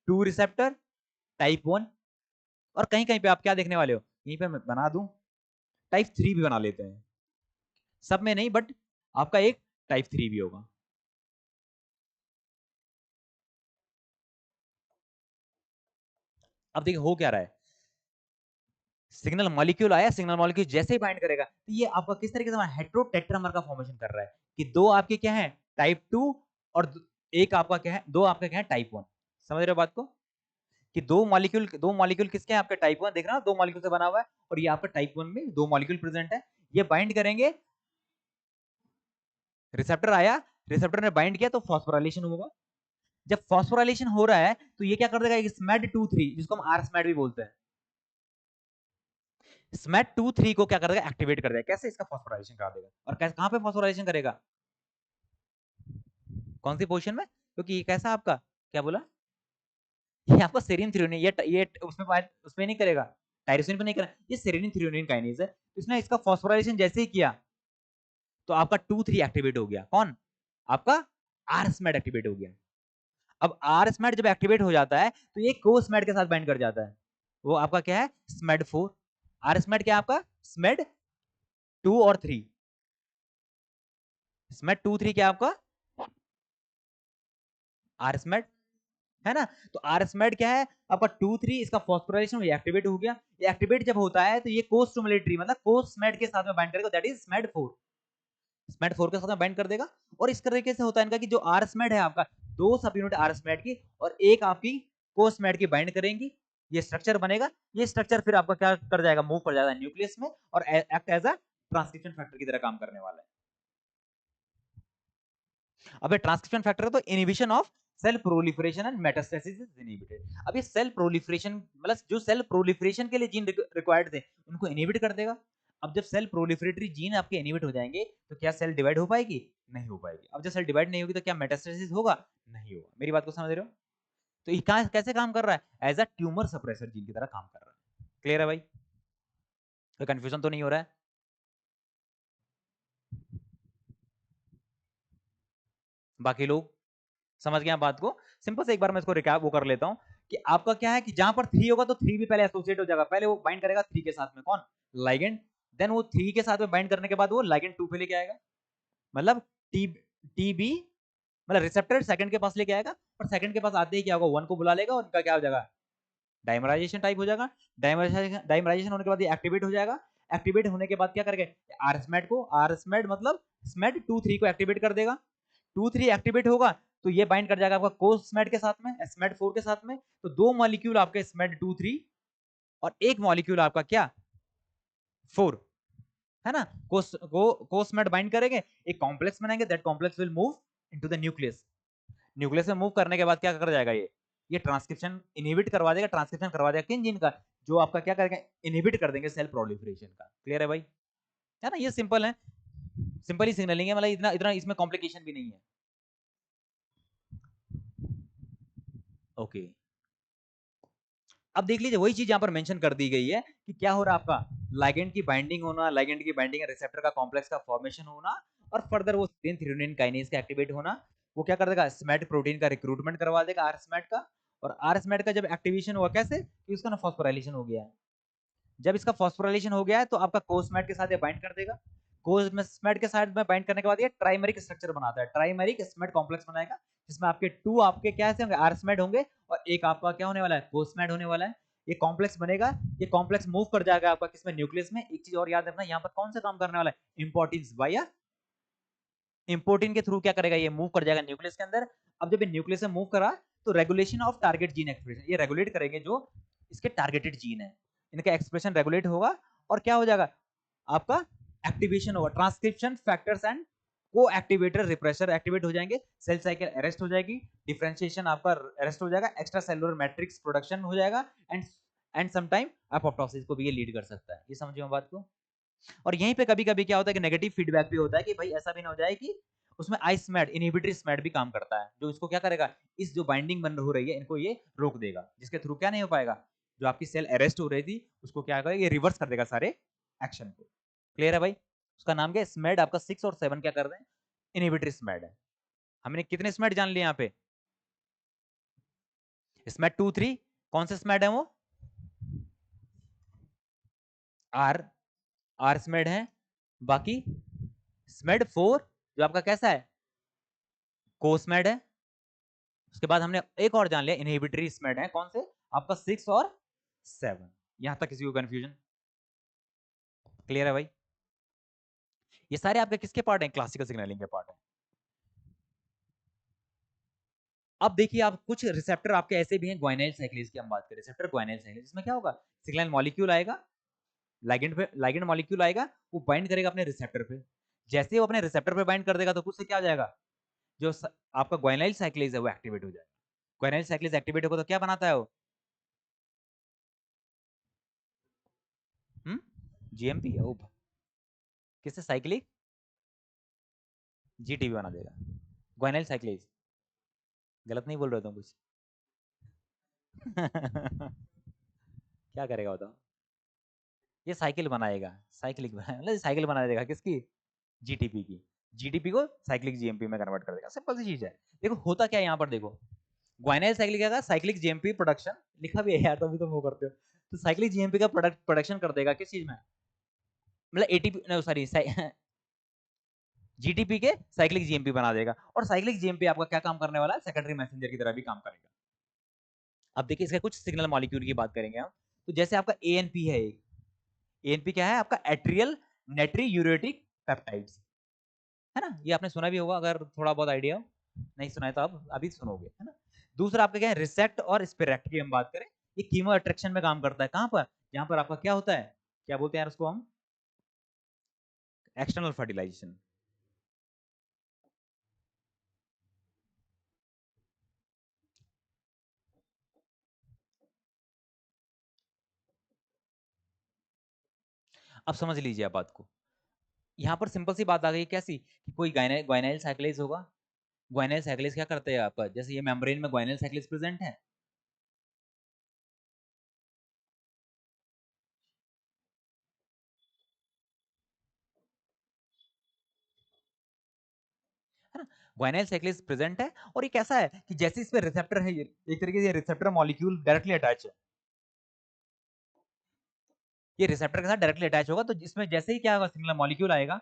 2 रिसेप्टर, टाइप 1, और कहीं कहीं पे आप क्या देखने वाले हो, यहीं पे मैं बना दूं, टाइप 3 भी बना लेते हैं, सब में नहीं बट आपका एक टाइप 3 भी होगा। अब देखिए हो क्या रहा है, सिग्नल मॉलिक्यूल आया, सिग्नल मॉलिक्यूल जैसे ही बाइंड करेगा तो ये आपका किस तरीके से हेटेरोटेट्रामर का फॉर्मेशन कर रहा है, कि दो आपके क्या है टाइप 2, और एक आपका क्या है, दो आपका क्या है टाइप 1। समझ रहे हो बात को, कि दो मॉलिक्यूल किसके हैं आपके टाइप 1, देख रहा दो मॉलिक्यूल से बना हुआ है, और ये आपका टाइप 1 में दो मॉलिक्यूल प्रेजेंट है, ये बाइंड करेंगे, रिसेप्टर आया, रिसेप्टर ने बाइंड किया तो फॉस्फोराइलेशन होगा। जब फॉस्फोराइलेशन हो रहा है तो ये क्या कर देगा, एक SMAD2/3 जिसको हम आर स्मैड भी बोलते हैं, SMAD2/3 को क्या कर देगा, एक्टिवेट कर देगा। कैसे, इसका फॉस्फोराइलेशन कर देगा। और कहां पे फॉस्फोराइलेशन करेगा, कौन सी पोजीशन में, क्योंकि ये कैसा आपका, क्या बोला, ये आपका सेरीन थ्रेओनिन, ये उसमें नहीं करेगा, टायरोसिन पे नहीं करेगा, ये सेरीन थ्रेओनिन काइनेज है। इसने इसका फॉस्फोराइलेशन जैसे ही किया तो आपका 2/3 एक्टिवेट हो गया, कौन, आपका आर स्मैड एक्टिवेट हो गया। अब आर स्मैड जब एक्टिवेट हो जाता है तो ये को स्मैड के साथ बाइंड कर जाता है, वो आपका क्या है SMAD4। आर स्मैड क्या है आपका, SMAD2 और 3, SMAD2/3 क्या है आपका, आर स्मैड है ना। तो आरएसमेड क्या है आपका 2,3, इसका फॉस्फोराइलेशन ये एक्टिवेट हो गया। ये एक्टिवेट जब होता है तो ये कोस्टोमुलेटरी मतलब कोस्मेड के साथ में बाइंड करेगा, दैट इज SMAD4। SMAD4 के साथ में बाइंड कर देगा। और इस तरीके से होता है इनका कि जो आरएसमेड है आपका, 2 सब यूनिट आरएसमेड की और एक आपकी कोस्मेड की बाइंड करेंगी, ये स्ट्रक्चर बनेगा। ये स्ट्रक्चर फिर आपका क्या कर जाएगा, मूव कर जाएगा न्यूक्लियस में और act as a transcription factor की तरह काम करने वाला है। अब ये ट्रांसक्रिप्शन फैक्टर है तो inhibition of cell proliferation and metastasis is inhibited. अब ये सेल प्रोलिफरेशन मतलब जो सेल प्रोलिफरेशन के लिए जीन रिक्वायर्ड थे उनको इनहिबिट कर देगा। अब जब सेल प्रोलिफरेटरी जीन आपके इनहिबिट हो जाएंगे तो क्या सेल डिवाइड हो पाएगी, नहीं हो पाएगी। अब जब सेल डिवाइड नहीं होगी तो क्या मेटास्टेसिस होगा, नहीं होगा। मेरी बात को समझ रहे हो। तो ये कैसे काम कर रहा है, as a tumour suppressor gene की तरह काम कर रहा है। क्लियर है भाई, कोई कंफ्यूजन तो नहीं हो रहा है। बाकी लोग समझ गए बात को। सिंपल से एक बार मैं इसको रिकैप वो कर लेता हूं कि आपका क्या है कि जहां पर 3 होगा तो 3 भी पहले एसोसिएट हो जाएगा। पहले वो बाइंड करेगा 3 के साथ में, कौन, लाइगेंड। देन वो 3 के साथ में बाइंड करने के बाद वो लाइगेंड 2 पे लेके आएगा, मतलब टी टीबी मतलब रिसेप्टर सेकंड के पास लेके आएगा। और सेकंड के पास आते ही क्या होगा, 1 को बुला लेगा और उनका क्या हो जाएगा, डाइमराइजेशन टाइप हो जाएगा। डाइमराइजेशन होने के बाद ये एक्टिवेट हो जाएगा। एक्टिवेट होने के बाद क्या करेगा, आरएसमेड को, आरएसमेड मतलब स्मेड 2,3 को एक्टिवेट कर देगा। 2,3 एक्टिवेट होगा तो ये बाइंड कर जाएगा आपका कोस्मेड के साथ में, SMAD4 के साथ में। तो 2 मॉलिक्यूल आपके SMAD2,3 और एक मॉलिक्यूल आपका क्या 4, है ना। कोस्मेड बाइंड करेंगे, एक कॉम्प्लेक्स बनाएंगे, that complex will move into the nucleus. Nucleus में मूव करने के बाद क्या कर जाएगा, ये ट्रांसक्रिप्शन इनहिबिट करवा देगा, ट्रांसक्रिप्शन करवा देगा किन जीन का, जो आपका क्या करेगा, इनहिबिट कर देंगे सेल प्रोलिफरेशन का। क्लियर है भाई, है ना। ये सिंपल है, सिंपल ही सिग्नलिंग है, मतलब इतना इतना इसमें कॉम्प्लिकेशन भी नहीं है। ओके, अब देख लीजिए वही चीज यहाँ पर मेंशन कर दी गई है कि क्या हो रहा है आपका, लाइगेंड की बाइंडिंग होना, लाइगेंड की बाइंडिंग रिसेप्टर का कॉम्प्लेक्स का फॉर्मेशन होना और फर्दर वो थ्रेओनीन काइनेज का एक्टिवेट होना। वो क्या कर देगा, स्मैट प्रोटीन का रिक्रूटमेंट करवा देगा आरस्मैट का। और आरस्मैट का जब एक्टिवेशन हुआ कैसे, कि उसका ना फॉस्फोराइलेशन हो गया है। जब इसका फॉस्फोराइलेशन हो गया है तो आपका कोस्मैट के साथ ये बाइंड कर देगा। कोस्मैट के साथ में बाइंड करने के बाद ये ट्राइमेरिक स्ट्रक्चर बनाता है, ट्राइमेरिक स्मैट कॉम्प्लेक्स बनाएगा, जिसमें आपके 2 आपके क्या होंगे, आरस्मैट होंगे और एक आपका क्या होने वाला है, कोस्मैट होने वाला है। ये कॉम्प्लेक्स बनेगा, ये कॉम्प्लेक्स मूव कर जाएगा आपका किसमें, न्यूक्लियस में। एक चीज और याद रखना, यहाँ पर कौन सा काम करने वाला है, इंपोर्टिंस वाया, इंपोर्टिन के थ्रू क्या करेगा, ये मूव कर जाएगा न्यूक्लियस के अंदर। अब जब ये न्यूक्लियस में मूव करा तो regulation of target gene expression, ये रेगुलेट करेंगे जो इसके टारगेटेड जीन है, इनका एक्सप्रेशन रेगुलेट होगा। और क्या हो जाएगा आपका, एक्टिवेशन होगा, ट्रांसक्रिप्शन फैक्टर्स एंड को एक्टिवेटर रिप्रेसर एक्टिवेट हो जाएंगे, सेल साइकिल अरेस्ट हो जाएगी, डिफरेंशिएशन आपका अरेस्ट हो जाएगा, एक्स्ट्रा सेलुलर मैट्रिक्स प्रोडक्शन हो जाएगा एंड सम टाइम एपोप्टोसिस को भी ये लीड कर सकता है। ये समझिए बात को। और यहीं पे कभी-कभी क्या होता है कि नेगेटिव फीडबैक भी होता है कि भाई ऐसा भी ना हो जाए कि उसमें आइसमैड इनहिबिटरी स्मैड भी काम करता है, जो इसको क्या करेगा, इस जो बाइंडिंग बन हो रही है इनको ये रोक देगा, जिसके थ्रू क्या नहीं हो पाएगा, जो आपकी सेल अरेस्ट हो रही थी उसको क्या करेगा, ये रिवर्स कर देगा सारे एक्शन को। क्लियर है भाई, उसका नाम क्या है, स्मैड आपका 6 और 7 क्या कर रहे हैं, इनहिबिटरी स्मैड है। हमने कितने स्मैड जान लिए यहाँ पे, स्मैड 2-3 कौन से स्मैड है वो, आर आर स्मैड है। बाकी स्मैड 4 जो आपका कैसा है, कोस्मैड है। उसके बाद हमने एक और जान लिया, इनहिबिटरी स्मैड है, कौन से, आपका 6 और 7। यहां तक किसी को कंफ्यूजन, क्लियर है भाई। ये सारे आपके किसके पार्ट हैं, क्लासिकल सिग्नलिंग के पार्ट हैं। अब देखिए आप कुछ रिसेप्टर आपके ऐसे भी हैं, ग्वाइनाइल साइक्लेज की हम बात करें, रिसेप्टर ग्वाइनाइल साइक्लेज, इसमें क्या होगा, सिग्नल मॉलिक्यूल आएगा, लाइगेंड पे लाइगेंड मॉलिक्यूल आएगा, वो बाइंड करेगा अपने रिसेप्टर पे। जैसे ही वो अपने रिसेप्टर पे बाइंड कर देगा तो कुछ से क्या हो जाएगा, जो आपका ग्वाइनाइल साइक्लेज है वो एक्टिवेट हो जाएगा। ग्वाइनाइल साइक्लेज एक्टिवेट होगा तो क्या बनाता है वो, जीएमपी, किससे, साइक्लिक जीटीपी बना देगा, ग्वाइनाइल साइक्लेज। गलत नहीं बोल रहे तुम कुछ क्या करेगा बताओ, ये साइकिल बनाएगा, साइक्लिक बनाएगा, मतलब साइकिल बना देगा किसकी, जीटीपी की, जीटीपी को साइक्लिक जीएमपी में कन्वर्ट कर देगा। सिंपल सी चीज है। देखो होता क्या है यहाँ पर, देखो ग्वाइनाइल साइक्लिक क्या, साइक्लिक जीएमपी प्रोडक्शन लिखा भी है यार, तभी तुम वो करते हो। तो साइक्लिक जीएमपी का प्रोडक्शन कर देगा किस चीज में, मतलब एटीपी, नो सॉरी जीटीपी के साइक्लिक जीएमपी बना देगा। और साइक्लिक जीएमपी आपका क्या काम करने वाला है, सेकेंडरी मैसेंजर की तरह भी काम करेगा। अब देखिए इसका कुछ सिग्नल मॉलिक्यूल की बात करेंगे हम। तो जैसे आपका एएनपी है, एक एएनपी क्या है आपका, एट्रियल नेट्री यूरेटिक पेप्टाइड्स, है ना, ये आपने सुना भी होगा अगर थोड़ा बहुत आइडिया हो, नहीं सुना है तो आप अभी सुनोगे, है ना। दूसरा आपका क्या है, रिसेक्ट और स्पिरेक्ट की हम बात करें, ये कीमो अट्रैक्शन में काम करता है, कहां पर, जहां पर आपका क्या होता है, क्या बोलते हैं यार उसको हम, एक्सटर्नल फर्टिलाइजेशन। अब समझ लीजिए आप बात को, यहाँ पर सिंपल सी बात आ गई कैसी, कि कोई ग्वाइनाइल साइक्लेज होगा, ग्वाइनाइल साइक्लेज क्या करते हैं आपका, जैसे ये मेम्ब्रेन में ग्वाइनाइल साइक्लेज प्रेजेंट है, है ना, ग्वाइनाइल साइक्लेज प्रेजेंट है, और ये कैसा है कि जैसे इस पे रिसेप्टर है, एक तरीके से रिसेप्टर मॉलिक्यूल डायरेक्टली अटैच है, ये रिसेप्टर के साथ डायरेक्टली अटैच होगा, तो जिसमें जैसे ही क्या होगा, सिग्नल मॉलिक्यूल आएगा,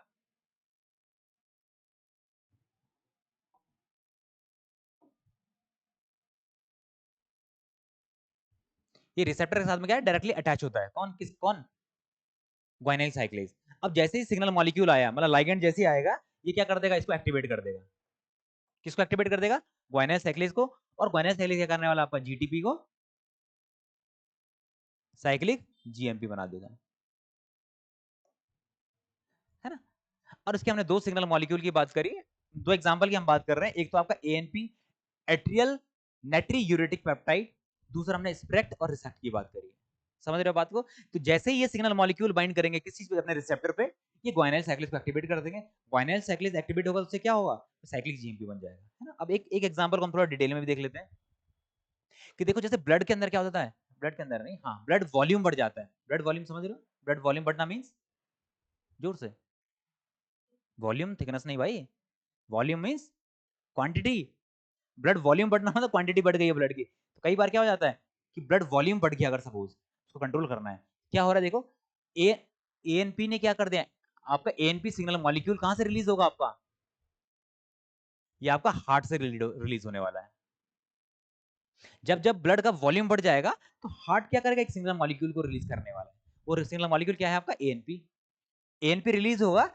ये रिसेप्टर के साथ में क्या है, डायरेक्टली अटैच होता है, कौन, ग्वाइनाइल साइक्लेज। अब जैसे ही सिग्नल मॉलिक्यूल आया, मतलब लाइगेंड जैसे ही आएगा, ये क्या कर देगा, इसको एक्टिवेट कर देगा, किसको एक्टिवेट कर देगा, ग्वाइनाइल साइक्लेज को, और ग्वाइनाइल साइक्लेज क्या करने वाला आपका, जीटीपी को साइक्लिक जीएमपी बना देगा, है ना। और उसके हमने दो सिग्नल मॉलिक्यूल की बात करी, दो एग्जांपल की हम बात कर रहे हैं, एक तो आपका एएनपी, एट्रियल नेट्री यूरेटिक पेप्टाइड, दूसरा हमने स्प्रेक्ट और रिसेप्ट की बात करी, समझ रहे हो बात को। तो जैसे ही ये सिग्नल मॉलिक्यूल बाइंड करेंगे किस चीज पे, अपने रिसेप्टर पे, ये ग्वाइनाइल साइक्लेज को एक्टिवेट कर देंगे, ग्वाइनाइल साइक्लेज एक्टिवेट होगा, उससे क्या होगा, साइक्लिक जीएमपी बन जाएगा, है ना। अब एक एक एग्जांपल को हम थोड़ा डिटेल में भी देख लेते हैं, कि देखो जैसे ब्लड के अंदर क्या होता है, ब्लड के अंदर नहीं, हाँ, ब्लड वॉल्यूम बढ़ जाता है, ब्लड वॉल्यूम समझ रहे हो, ब्लड वॉल्यूम बढ़ना मीन्स, जोर से, वॉल्यूम थिकनेस नहीं भाई, volume means quantity, blood volume बढ़ना मतलब क्वांटिटी बढ़ गई है ब्लड की। तो कई बार क्या हो जाता है कि ब्लड वॉल्यूम बढ़ गया, अगर सपोज उसको कंट्रोल करना है, क्या हो रहा है देखो, ए एएनपी ने क्या कर दिया, आपका एएनपी सिग्नल मॉलिक्यूल कहां से रिलीज होगा आपका, ये आपका हार्ट से रिलीज होने वाला है। जब जब ब्लड का वॉल्यूम बढ़ जाएगा, तो हार्ट क्या करेगा, एक सिग्नल मॉलिक्यूल को रिलीज करने वाला है, और सिग्नल मॉलिक्यूल क्या है आपका, एएनपी, एएनपी रिलीज होगा,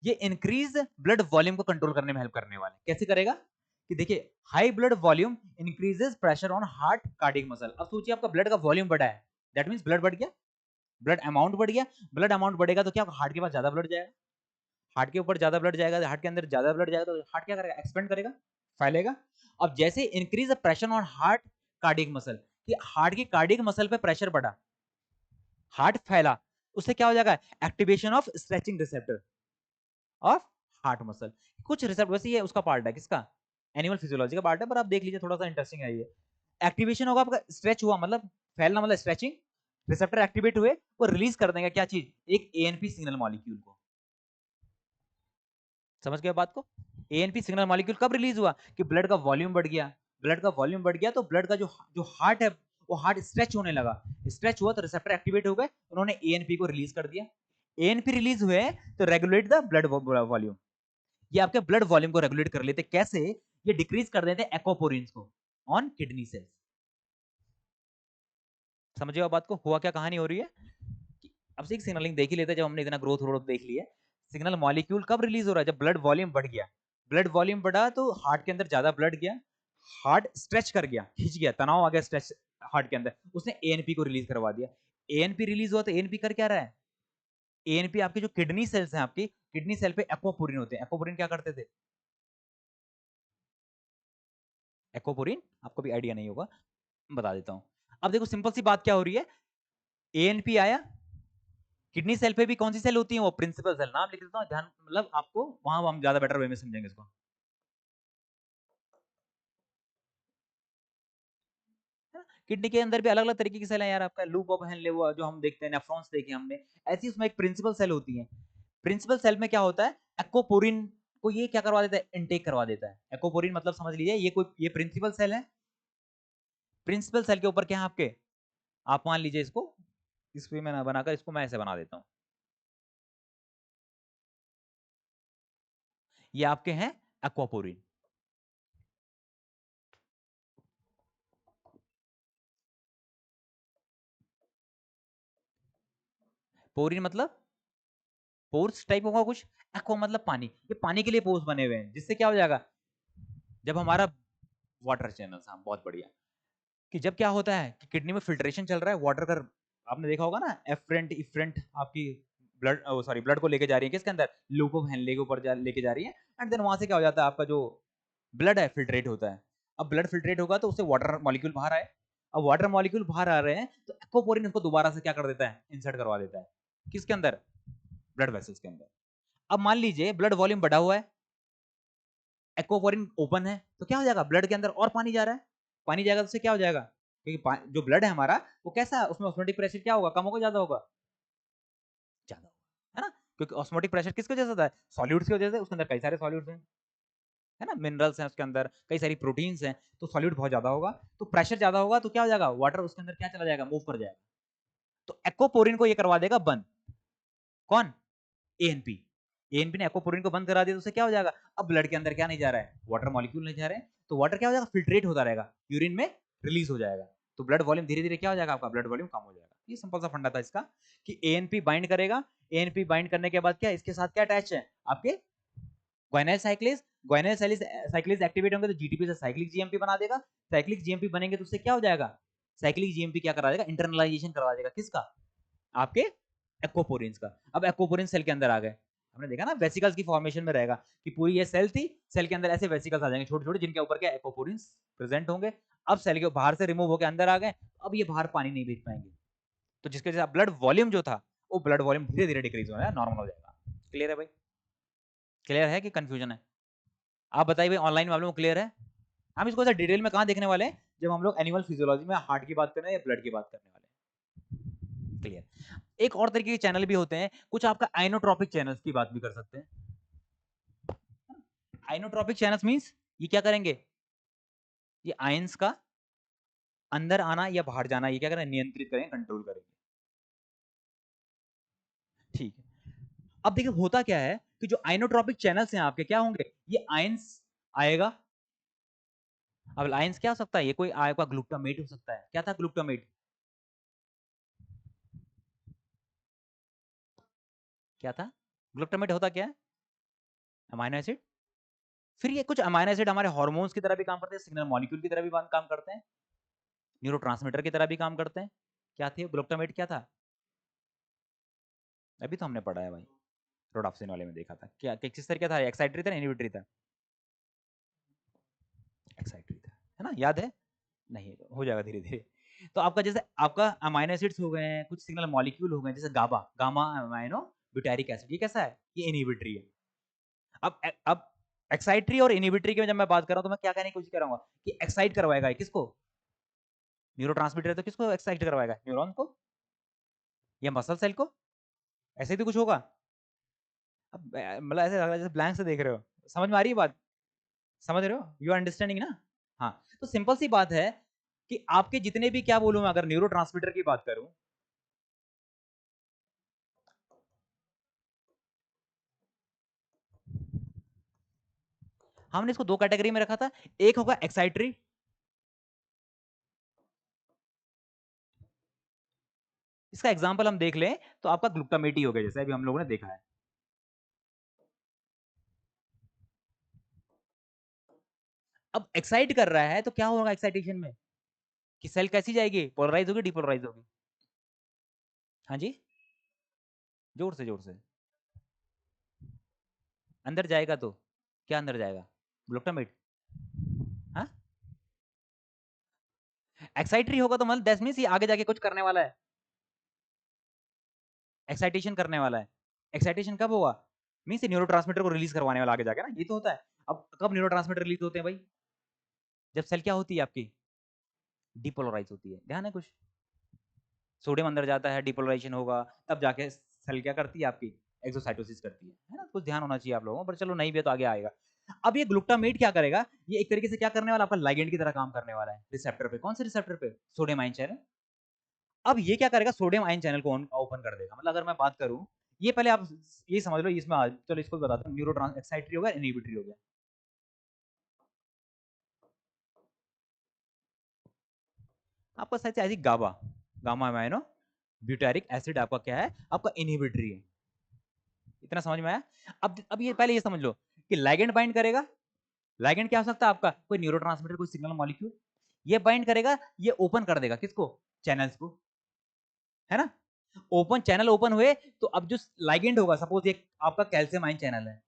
ये इंक्रीज ब्लड वॉल्यूम को कंट्रोल करने में हेल्प करने वाला है, कैसे करेगा, कि देखिए high blood volume increases pressure on heart cardiac muscle. अब सोचिए आपका ब्लड का वॉल्यूम बढ़ा है, दैट मींस ब्लड बढ़ गया, ब्लड अमाउंट बढ़ गया, ब्लड अमाउंट बढ़ेगा तो क्या हार्ट के पास ज्यादा ब्लड जाएगा, हार्ट के ऊपर ज्यादा ब्लड जाएगा, हार्ट के अंदर ज्यादा ब्लड जाएगा, तो हार्ट क्या करेगा, एक्सपेंड करेगा, फैलेगा। अब जैसे increase pressure on heart cardiac muscle, कि हार्ट की कार्डियक मसल पे प्रेशर बढ़ा, हार्ट फैला, उससे क्या हो जाएगा, activation of stretching receptor of heart muscle, कुछ रिसेप्ट, वैसे ये उसका पार्ट है, किसका, एनिमल फिजियोलॉजी का पार्ट है, पर आप देख लीजिए थोड़ा सा इंटरेस्टिंग है ये। एक्टिवेशन होगा आपका, स्ट्रेच हुआ मतलब फैलना, मतलब स्ट्रेचिंग, रिसेप्टर एक्टिवेट हुए, वो रिलीज कर देंगे क्या चीज, एक एएनपी सिग्नल मॉलिक्यूल को, समझ गए बात को। एएनपी सिग्नल मॉलिक्यूल कब रिलीज हुआ, कि ब्लड का वॉल्यूम बढ़ गया, ब्लड का वॉल्यूम बढ़ गया, तो ब्लड का जो जो हार्ट है, वो हार्ट स्ट्रेच होने लगा, स्ट्रेच हुआ तो रिसेप्टर एक्टिवेट हो गए, उन्होंने एएनपी को रिलीज कर दिया, एएनपी रिलीज हुए तो रेगुलेट द ब्लड वॉल्यूम, ये आपके ब्लड वॉल्यूम को रेगुलेट कर लेते, कैसे, ये डिक्रीज कर देते एक्वापोरिन्स को ऑन किडनी सेल्स, समझिए बात को, हुआ क्या कहानी हो रही है, अब से एक सिग्नलिंग देख ही लेते हैं, जब हमने इतना ग्रोथ रोड देख लिया, सिग्नल मॉलिक्यूल कब रिलीज हो रहा है, जब ब्लड वॉल्यूम बढ़ गया, ब्लड वॉल्यूम बढ़ा तो हार्ट के अंदर ज्यादा ब्लड गया, हार्ट स्ट्रेच कर गया, खिंच गया, तनाव आ गया स्ट्रेच हार्ट के अंदर, उसने एएनपी को रिलीज करवा दिया, एएनपी रिलीज हुआ तो एएनपी कर क्या रहा है, एएनपी आपके जो किडनी सेल्स हैं, आपकी किडनी सेल पे एक्वापोरिन होते हैं, एक्वापोरिन क्या करते थे, एक्वापोरिन आपको भी आइडिया नहीं होगा, बता देता हूं। अब देखो सिंपल सी बात क्या हो रही है, एएनपी आया, किडनी सेल पे भी कौन सी सेल होती है, वो प्रिंसिपल सेल, नाम लिख देता हूं, ध्यान, मतलब आपको वहां हम ज्यादा बेटर वे में समझेंगे इसको, किडनी के अंदर भी अलग अलग तरीके की सेल है यार, आपका लूप ऑफ हेनले वो जो हम देखते हैं, नेफ्रॉन्स देखे हमने, ऐसी उसमें एक प्रिंसिपल सेल होती है, प्रिंसिपल सेल में क्या होता है, एक्वापोरिन को ये क्या करवा देता है, इनटेक करवा देता है, एक्वापोरिन मतलब समझ लीजिए ये कोई, ये प्रिंसिपल सेल है, प्रिंसिपल सेल के ऊपर क्या है आपके, आप मान लीजिए इसको, इस वे में ना बनाकर इसको मैं ऐसे बना देता हूं, ये आपके हैं एक्वापोरिन, पोरिन मतलब पोर्स टाइप होगा कुछ, एक्वा मतलब पानी, ये पानी के लिए पोर्स बने हुए हैं, जिससे क्या हो जाएगा, जब हमारा वाटर चैनल, हाँ बहुत बढ़िया, कि जब क्या होता है कि किडनी में फिल्ट्रेशन चल रहा है वाटर का, आपने देखा होगा ना, एफरेंट इफरेंट आपकी ब्लड, सॉरी ब्लड को लेके जा रही है किसके अंदर, लूकोहेनले के ऊपर लेके जा रही है, एंड देन वहां से क्या हो जाता है, आपका जो ब्लड है फिल्ट्रेट होता है। अब ब्लड फिल्ट्रेट होगा तो उससे वाटर मॉलिक्यूल बाहर आए, अब वाटर मॉलिक्यूल बाहर आ रहे हैं तो एक्वापोरिन उसको दोबारा से क्या कर देता है, इंसर्ट करवा देता है, किसके अंदर, ब्लड वेसल्स के अंदर। अब मान लीजिए ब्लड वॉल्यूम बढ़ा हुआ है, एक्वापोरिन ओपन है, तो क्या हो जाएगा, ब्लड के अंदर और पानी जा रहा है, पानी जाएगा तो उससे क्या हो जाएगा, क्योंकि जो ब्लड है हमारा वो कैसा है, उसमें ऑस्मोटिक प्रेशर क्या होगा, कम होगा ज्यादा होगा, ज्यादा होगा, है ना, क्योंकि ऑस्मोटिक प्रेशर किसकी वजह से होता है, सॉल्यूट्स की वजह से, उसके अंदर कई सारे सॉल्यूट्स हैं, है ना, मिनरल्स हैं उसके अंदर, कई सारी प्रोटीन्स हैं, तो सॉल्यूट बहुत ज्यादा होगा, तो प्रेशर ज्यादा होगा तो क्या हो जाएगा, वाटर उसके अंदर क्या चला जाएगा, मूव कर जाएगा, तो एक्वापोरिन को ये करवा देगा बंद, कौन, एएनपी, एएनपी ने एक्वापोरिन को बंद करा दिया तो उससे क्या हो जाएगा, अब ब्लड के अंदर क्या नहीं जा रहा है, वाटर मॉलिक्यूल नहीं जा रहे हैं, तो वाटर क्या हो जाएगा, फिल्ट्रेट होता रहेगा, यूरिन में रिलीज हो जाएगा, तो ब्लड वॉल्यूम धीरे धीरे क्या हो जाएगा, आपका ब्लड वॉल्यूम कम हो जाएगा। ये सिंपल सा फंडा था इसका, कि एएनपी बाइंड करेगा, एएनपी बाइंड करने के बाद क्या इसके साथ क्या अटैच है, आपके ग्वाइनाइल साइक्लेज, ग्वाइनाइल साइक्लेज एक्टिवेट होंगे तो जीटीपी से साइक्लिक जीएमपी बना देगा, साइक्लिक जीएमपी बनेंगे तो उससे क्या हो जाएगा, साइक्लिक जीएमपी क्या करा देगा, इंटरनलाइजेशन करवा देगा, किसका, आपके एक्वापोरिन्स का। अब एक्वापोरिन सेल के अंदर आ गए, हमने देखा ना वेसिकल्स की फॉर्मेशन में रहेगा, कि पूरी ये सेल थी, सेल के अंदर ऐसे वेसिकल्स आ जाएंगे छोटे छोटे, जिनके ऊपर क्या एक्वापोरिन्स प्रेजेंट होंगे, अब सेल के बाहर से रिमूव होकर अंदर आ गए, अब ये बाहर पानी नहीं भेज पाएंगे, तो जिसके वजह से ब्लड वॉल्यूम जो था वो ब्लड वॉल्यूम धीरे धीरे डिक्रीज हो जाएगा, नॉर्मल हो जाएगा। क्लियर है भाई, क्लियर है कि कंफ्यूजन है, आप बताइए भाई, ऑनलाइन मामलों में क्लियर है। हम इसको डिटेल में कहां देखने वाले हैं, जब हम लोग एनिमल फिजियोलॉजी में हार्ट की बात कर रहे हैं या ब्लड की बात करने वाले हैं। क्लियर। एक और तरीके के चैनल भी होते हैं, कुछ आपका आइनोट्रोपिक चैनल्स की बात भी कर सकते हैं। आइनोट्रोपिक चैनल्स मींस ये क्या करेंगे, ये आयंस का अंदर आना या बाहर जाना ये क्या करें, नियंत्रित करें, कंट्रोल करेंगे। ठीक है, अब देखिए होता क्या है कि जो आइनोट्रोपिक चैनल्स हैं आपके क्या होंगे, ये आयंस आएगा, अब आयंस क्या हो सकता है, ये कोई आपका ग्लूटामेट हो सकता है, क्या था ग्लूटामेट, क्या था, ग्लूटामेट होता क्या है, अमाइनो एसिड, फिर ये कुछ अमाइनो एसिड हमारे हार्मोन्स की तरह भी काम करते हैं, सिग्नल मॉलिक्यूल की तरह भी काम करते हैं, न्यूरोट्रांसमीटर की तरह भी काम करते हैं, क्या थे ग्लूटामेट, क्या था, अभी तो हमने पढ़ा है भाई, रोडाप्सिन वाले में देखा था, क्या किस तरह का था, एक्साइटरी था, इनहिबिटरी था, एक्साइटरी था, है ना, याद है, नहीं हो जाएगा धीरे धीरे। तो आपका जैसे आपका अमाइनो एसिड्स हो गए हैं, कुछ सिग्नल मॉलिक्यूल हो गए, जैसे गाबा, गामा अमाइनो ब्यूटारिक एसिड, ये कैसा है, ये इनहिबिटरी है। अब एक्साइटरी और इनहिबिटरी की जब मैं बात कर रहा हूं तो मैं क्या कहने की कोशिश कर रहा हूँ, कि एक्साइट करवाएगा किसको, न्यूरोट्रांसमीटर तो किसको एक्साइट करवाएगा, न्यूरॉन को या मसल सेल को, ऐसे भी कुछ होगा। अब मतलब ऐसे लग रहा है जैसे ब्लैंक से देख रहे हो, समझ में आ रही है बात, समझ रहे हो, यू आर अंडरस्टैंडिंग ना। हाँ, तो सिंपल सी बात है कि आपके जितने भी क्या बोलूं मैं, अगर न्यूरोट्रांसमीटर की बात करूं, हमने इसको दो कैटेगरी में रखा था, एक होगा एक्साइटरी, इसका एग्जांपल हम देख लें तो आपका ग्लूटामेट ही हो गया, जैसे अभी हम लोगों ने देखा है। अब एक्साइट कर रहा है तो क्या होगा एक्साइटेशन में, कि सेल कैसी जाएगी, पोलराइज होगी, डिपोलराइज होगी, हाँ जी, जोर से जोर से, अंदर जाएगा तो क्या अंदर जाएगा, ग्लूटामेट, हाँ, एक्साइटरी होगा तो मतलब दैट मींस ये आगे जाके कुछ करने वाला है, एक्साइटेशन करने वाला है, एक्साइटेशन कब होगा, मींस न्यूरोट्रांसमीटर को रिलीज करवाने वाला आगे जाके ना, ये तो होता है। अब कब न्यूरोट्रांसमीटर रिलीज होते हैं भाई, जब सेल क्या होती है आपकी, डिपोलराइज होती है, ध्यान है कुछ, सोडियम अंदर जाता है, डिपोलराइजेशन होगा, तब जाके सेल क्या करती है आपकी, एक्सोसाइटोसिस करती है ना, कुछ ध्यान होना चाहिए आप लोगों को, पर चलो नहीं भी है तो आगे आएगा। अब ये ग्लूटामेट क्या करेगा, ये एक तरीके से क्या करने वाला, आपका लाइगेंड की तरह काम करने वाला है रिसेप्टर पे, कौन से रिसेप्टर पे, सोडियम आयन चैनल। अब ये क्या करेगा, सोडियम आयन चैनल को ओपन कर देगा, मतलब अगर मैं बात करूं, ये पहले आप ये समझ लो, इसमें चलो इसको बताता हूं, न्यूरोट्रांस एक्साइटरी हो गया, इनहिबिटरी हो गया। आपका शायद से गाबा, गामा अमाइनो ब्यूटारिक एसिड आपका क्या है, आपका इनहिबिटरी है। इतना समझ में आया? अब ये पहले ये समझ लो कि लिगैंड बाइंड करेगा, लिगैंड क्या हो सकता है आपका, कोई न्यूरोट्रांसमीटर, कोई सिग्नल मॉलिक्यूल, ये बाइंड करेगा, ये ओपन कर देगा किसको, चैनल्स को, है ना? ओपन चैनल ओपन हुए तो अब जो लिगैंड होगा, सपोज एक आपका कैल्शियम आयन चैनल है,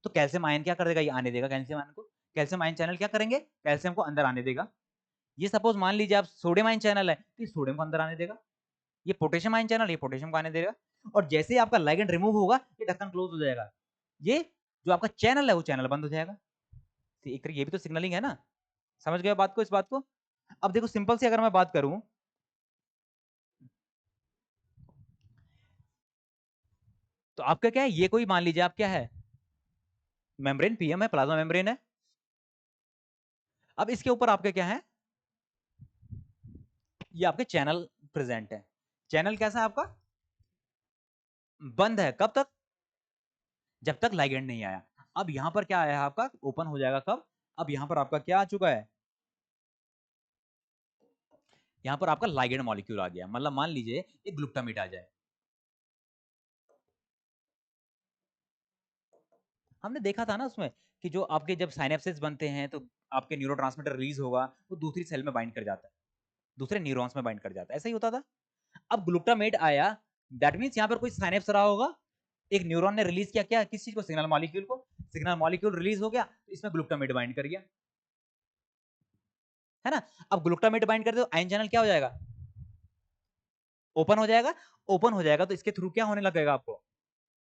तो कैल्शियम आयन क्या कर देगा, ये आने देगा कैल्शियम आयन को, कैल्शियम आयन चैनल क्या करेंगे, कैल्शियम को अंदर आने देगा। ये सपोज मान लीजिए आप सोडियम आयन चैनल है, तो ये सोडियम को अंदर आने देगा। ये पोटेशियम आयन चैनल, ये पोटेशियम को आने देगा। और जैसे ही आपका लिगैंड रिमूव होगा, ये ढक्कन क्लोज हो जाएगा, ये जो आपका चैनल है वो चैनल बंद हो जाएगा। एक ये भी तो सिग्नलिंग है ना, समझ गए बात को, इस बात को? अब देखो सिंपल सी अगर मैं बात करूं, तो आपका क्या है, ये कोई मान लीजिए आप क्या है, मेम्ब्रेन, पीएम है, प्लाज्मा मेम्ब्रेन है। अब इसके ऊपर आपके क्या है, ये आपके चैनल प्रेजेंट है। चैनल कैसा है आपका, बंद है, कब तक, जब तक लिगैंड नहीं आया। अब यहां पर क्या आया है आपका, ओपन हो जाएगा कब, अब यहां पर आपका क्या आ चुका है, यहां पर आपका लिगैंड मॉलिक्यूल आ गया। मतलब मान लीजिए एक ग्लूटामेट आ जाए, हमने देखा था ना उसमें कि जो आपके जब साइनेप्सिस बनते हैं तो आपके न्यूरोट्रांसमीटर रिलीज होगा, वो दूसरी सेल में बाइंड कर जाता है, दूसरे न्यूरॉन्स में बाइंड कर जाता है, ऐसा ही होता था। अब ग्लूटामेट आया, दैट मींस यहां पर कोई साइनेप्स रहा होगा, एक न्यूरॉन ने रिलीज किया, क्या, किस चीज को, सिग्नल मॉलिक्यूल को, सिग्नल मॉलिक्यूल रिलीज हो गया, तो इसमें ग्लूटामेट बाइंड कर गया, है ना? अब ग्लूटामेट बाइंड कर दो, आयन चैनल क्या हो जाएगा, ओपन हो जाएगा। ओपन हो जाएगा तो इसके थ्रू क्या होने लगेगा आपको,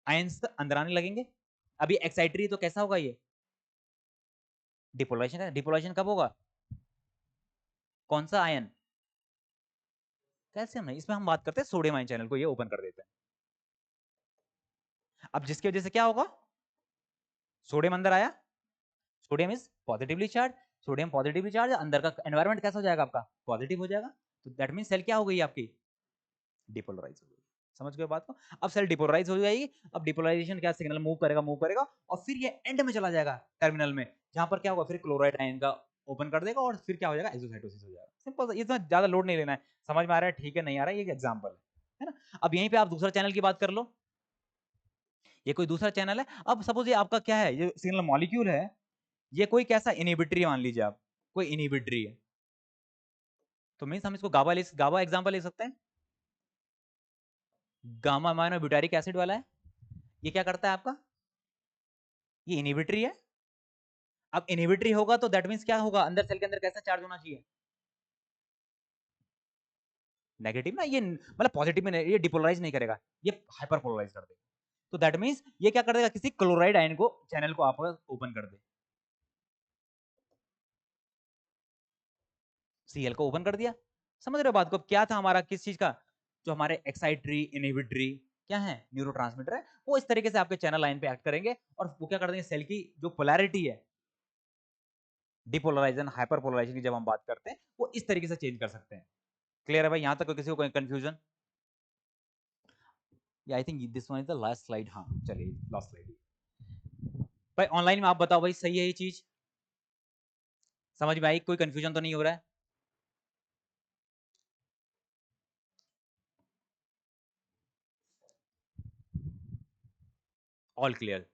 आयंस अंदर आने लगेंगे। अभी एक्साइटरी तो कैसा होगा ये, डिपोलाइजेशन है, डिपोलाइजेशन कब होगा, कौन सा आयन, कैल्शियम नहीं, इसमें हम बात करते हैं सोडियम आयन चैनल को ये ओपन कर देते हैं। अब जिसकी वजह से क्या होगा, सोडियम अंदर आया, sodium is positively charge, sodium positively charge, अंदर का एनवायरनमेंट कैसा हो जाएगा आपका, पॉजिटिव हो जाएगा, तो दैट मीन सेल क्या हो गई आपकी, डिपोलराइज हो गई। समझ गए बात को? अब सेल डिपोलराइज हो जाएगी। अब डिपोलराइजेशन क्या, सिग्नल मूव करेगा और फिर ये एंड में चला जाएगा टर्मिनल में, जहां पर क्या होगा, फिर क्लोराइड आयन का ओपन कर देगा और फिर क्या हो जाएगा, एक्सोसाइटोसिस हो जाएगा। सिंपल, इसमें ज्यादा लोड नहीं लेना है। समझ में आ रहा है, ठीक है, नहीं आ रहा है, ये एग्जांपल है ना? अब यहीं पे आप दूसरा चैनल की बात कर लो, ये कोई दूसरा चैनल है। अब सपोज ये आपका क्या है, ये सिग्नल मॉलिक्यूल है, ये कोई कैसा इनहिबिटरी मान लीजिए आप, कोई इनहिबिटरी है, तो मीन्स हम इसको गाबा एग्जांपल ले सकते हैं। गामा अमाइनो ब्यूटारिक एसिड वाला है, ये क्या करता है आपका, ये इनहिबिटरी है। अब इनहिबिटरी होगा तो दैट मींस क्या होगा, अंदर सेल के अंदर कैसा चार्ज होना चाहिए, नेगेटिव ना, ये मतलब पॉजिटिव में नहीं, ये डिपोलराइज नहीं करेगा, ये हाइपर पोलराइज कर देगा। तो दैट मींस ये क्या कर देगा, किसी क्लोराइड आयन को, चैनल को आप ओपन कर दे, सीएल को ओपन कर दिया। समझ रहे हो बात को? क्या था हमारा, किस चीज का, जो हमारे एक्साइटरी इनहिबिटरी क्या है, न्यूरोट्रांसमीटर है, वो इस तरीके से आपके चैनल लाइन पे एक्ट करेंगे और वो क्या कर देंगे, सेल की जो पोलैरिटी है, डिपोलराइजेशन हाइपर पोलराइजेशन की जब हम बात करते हैं, वो इस तरीके से चेंज कर सकते हैं। क्लियर है भाई, यहां तक किसी को कोई confusion? I think this one is the last slide. हाँ चलिए, लास्ट स्लाइड भाई। ऑनलाइन में आप बताओ भाई, सही है ये चीज, समझ में आई, कोई कंफ्यूजन तो नहीं हो रहा है? All clear.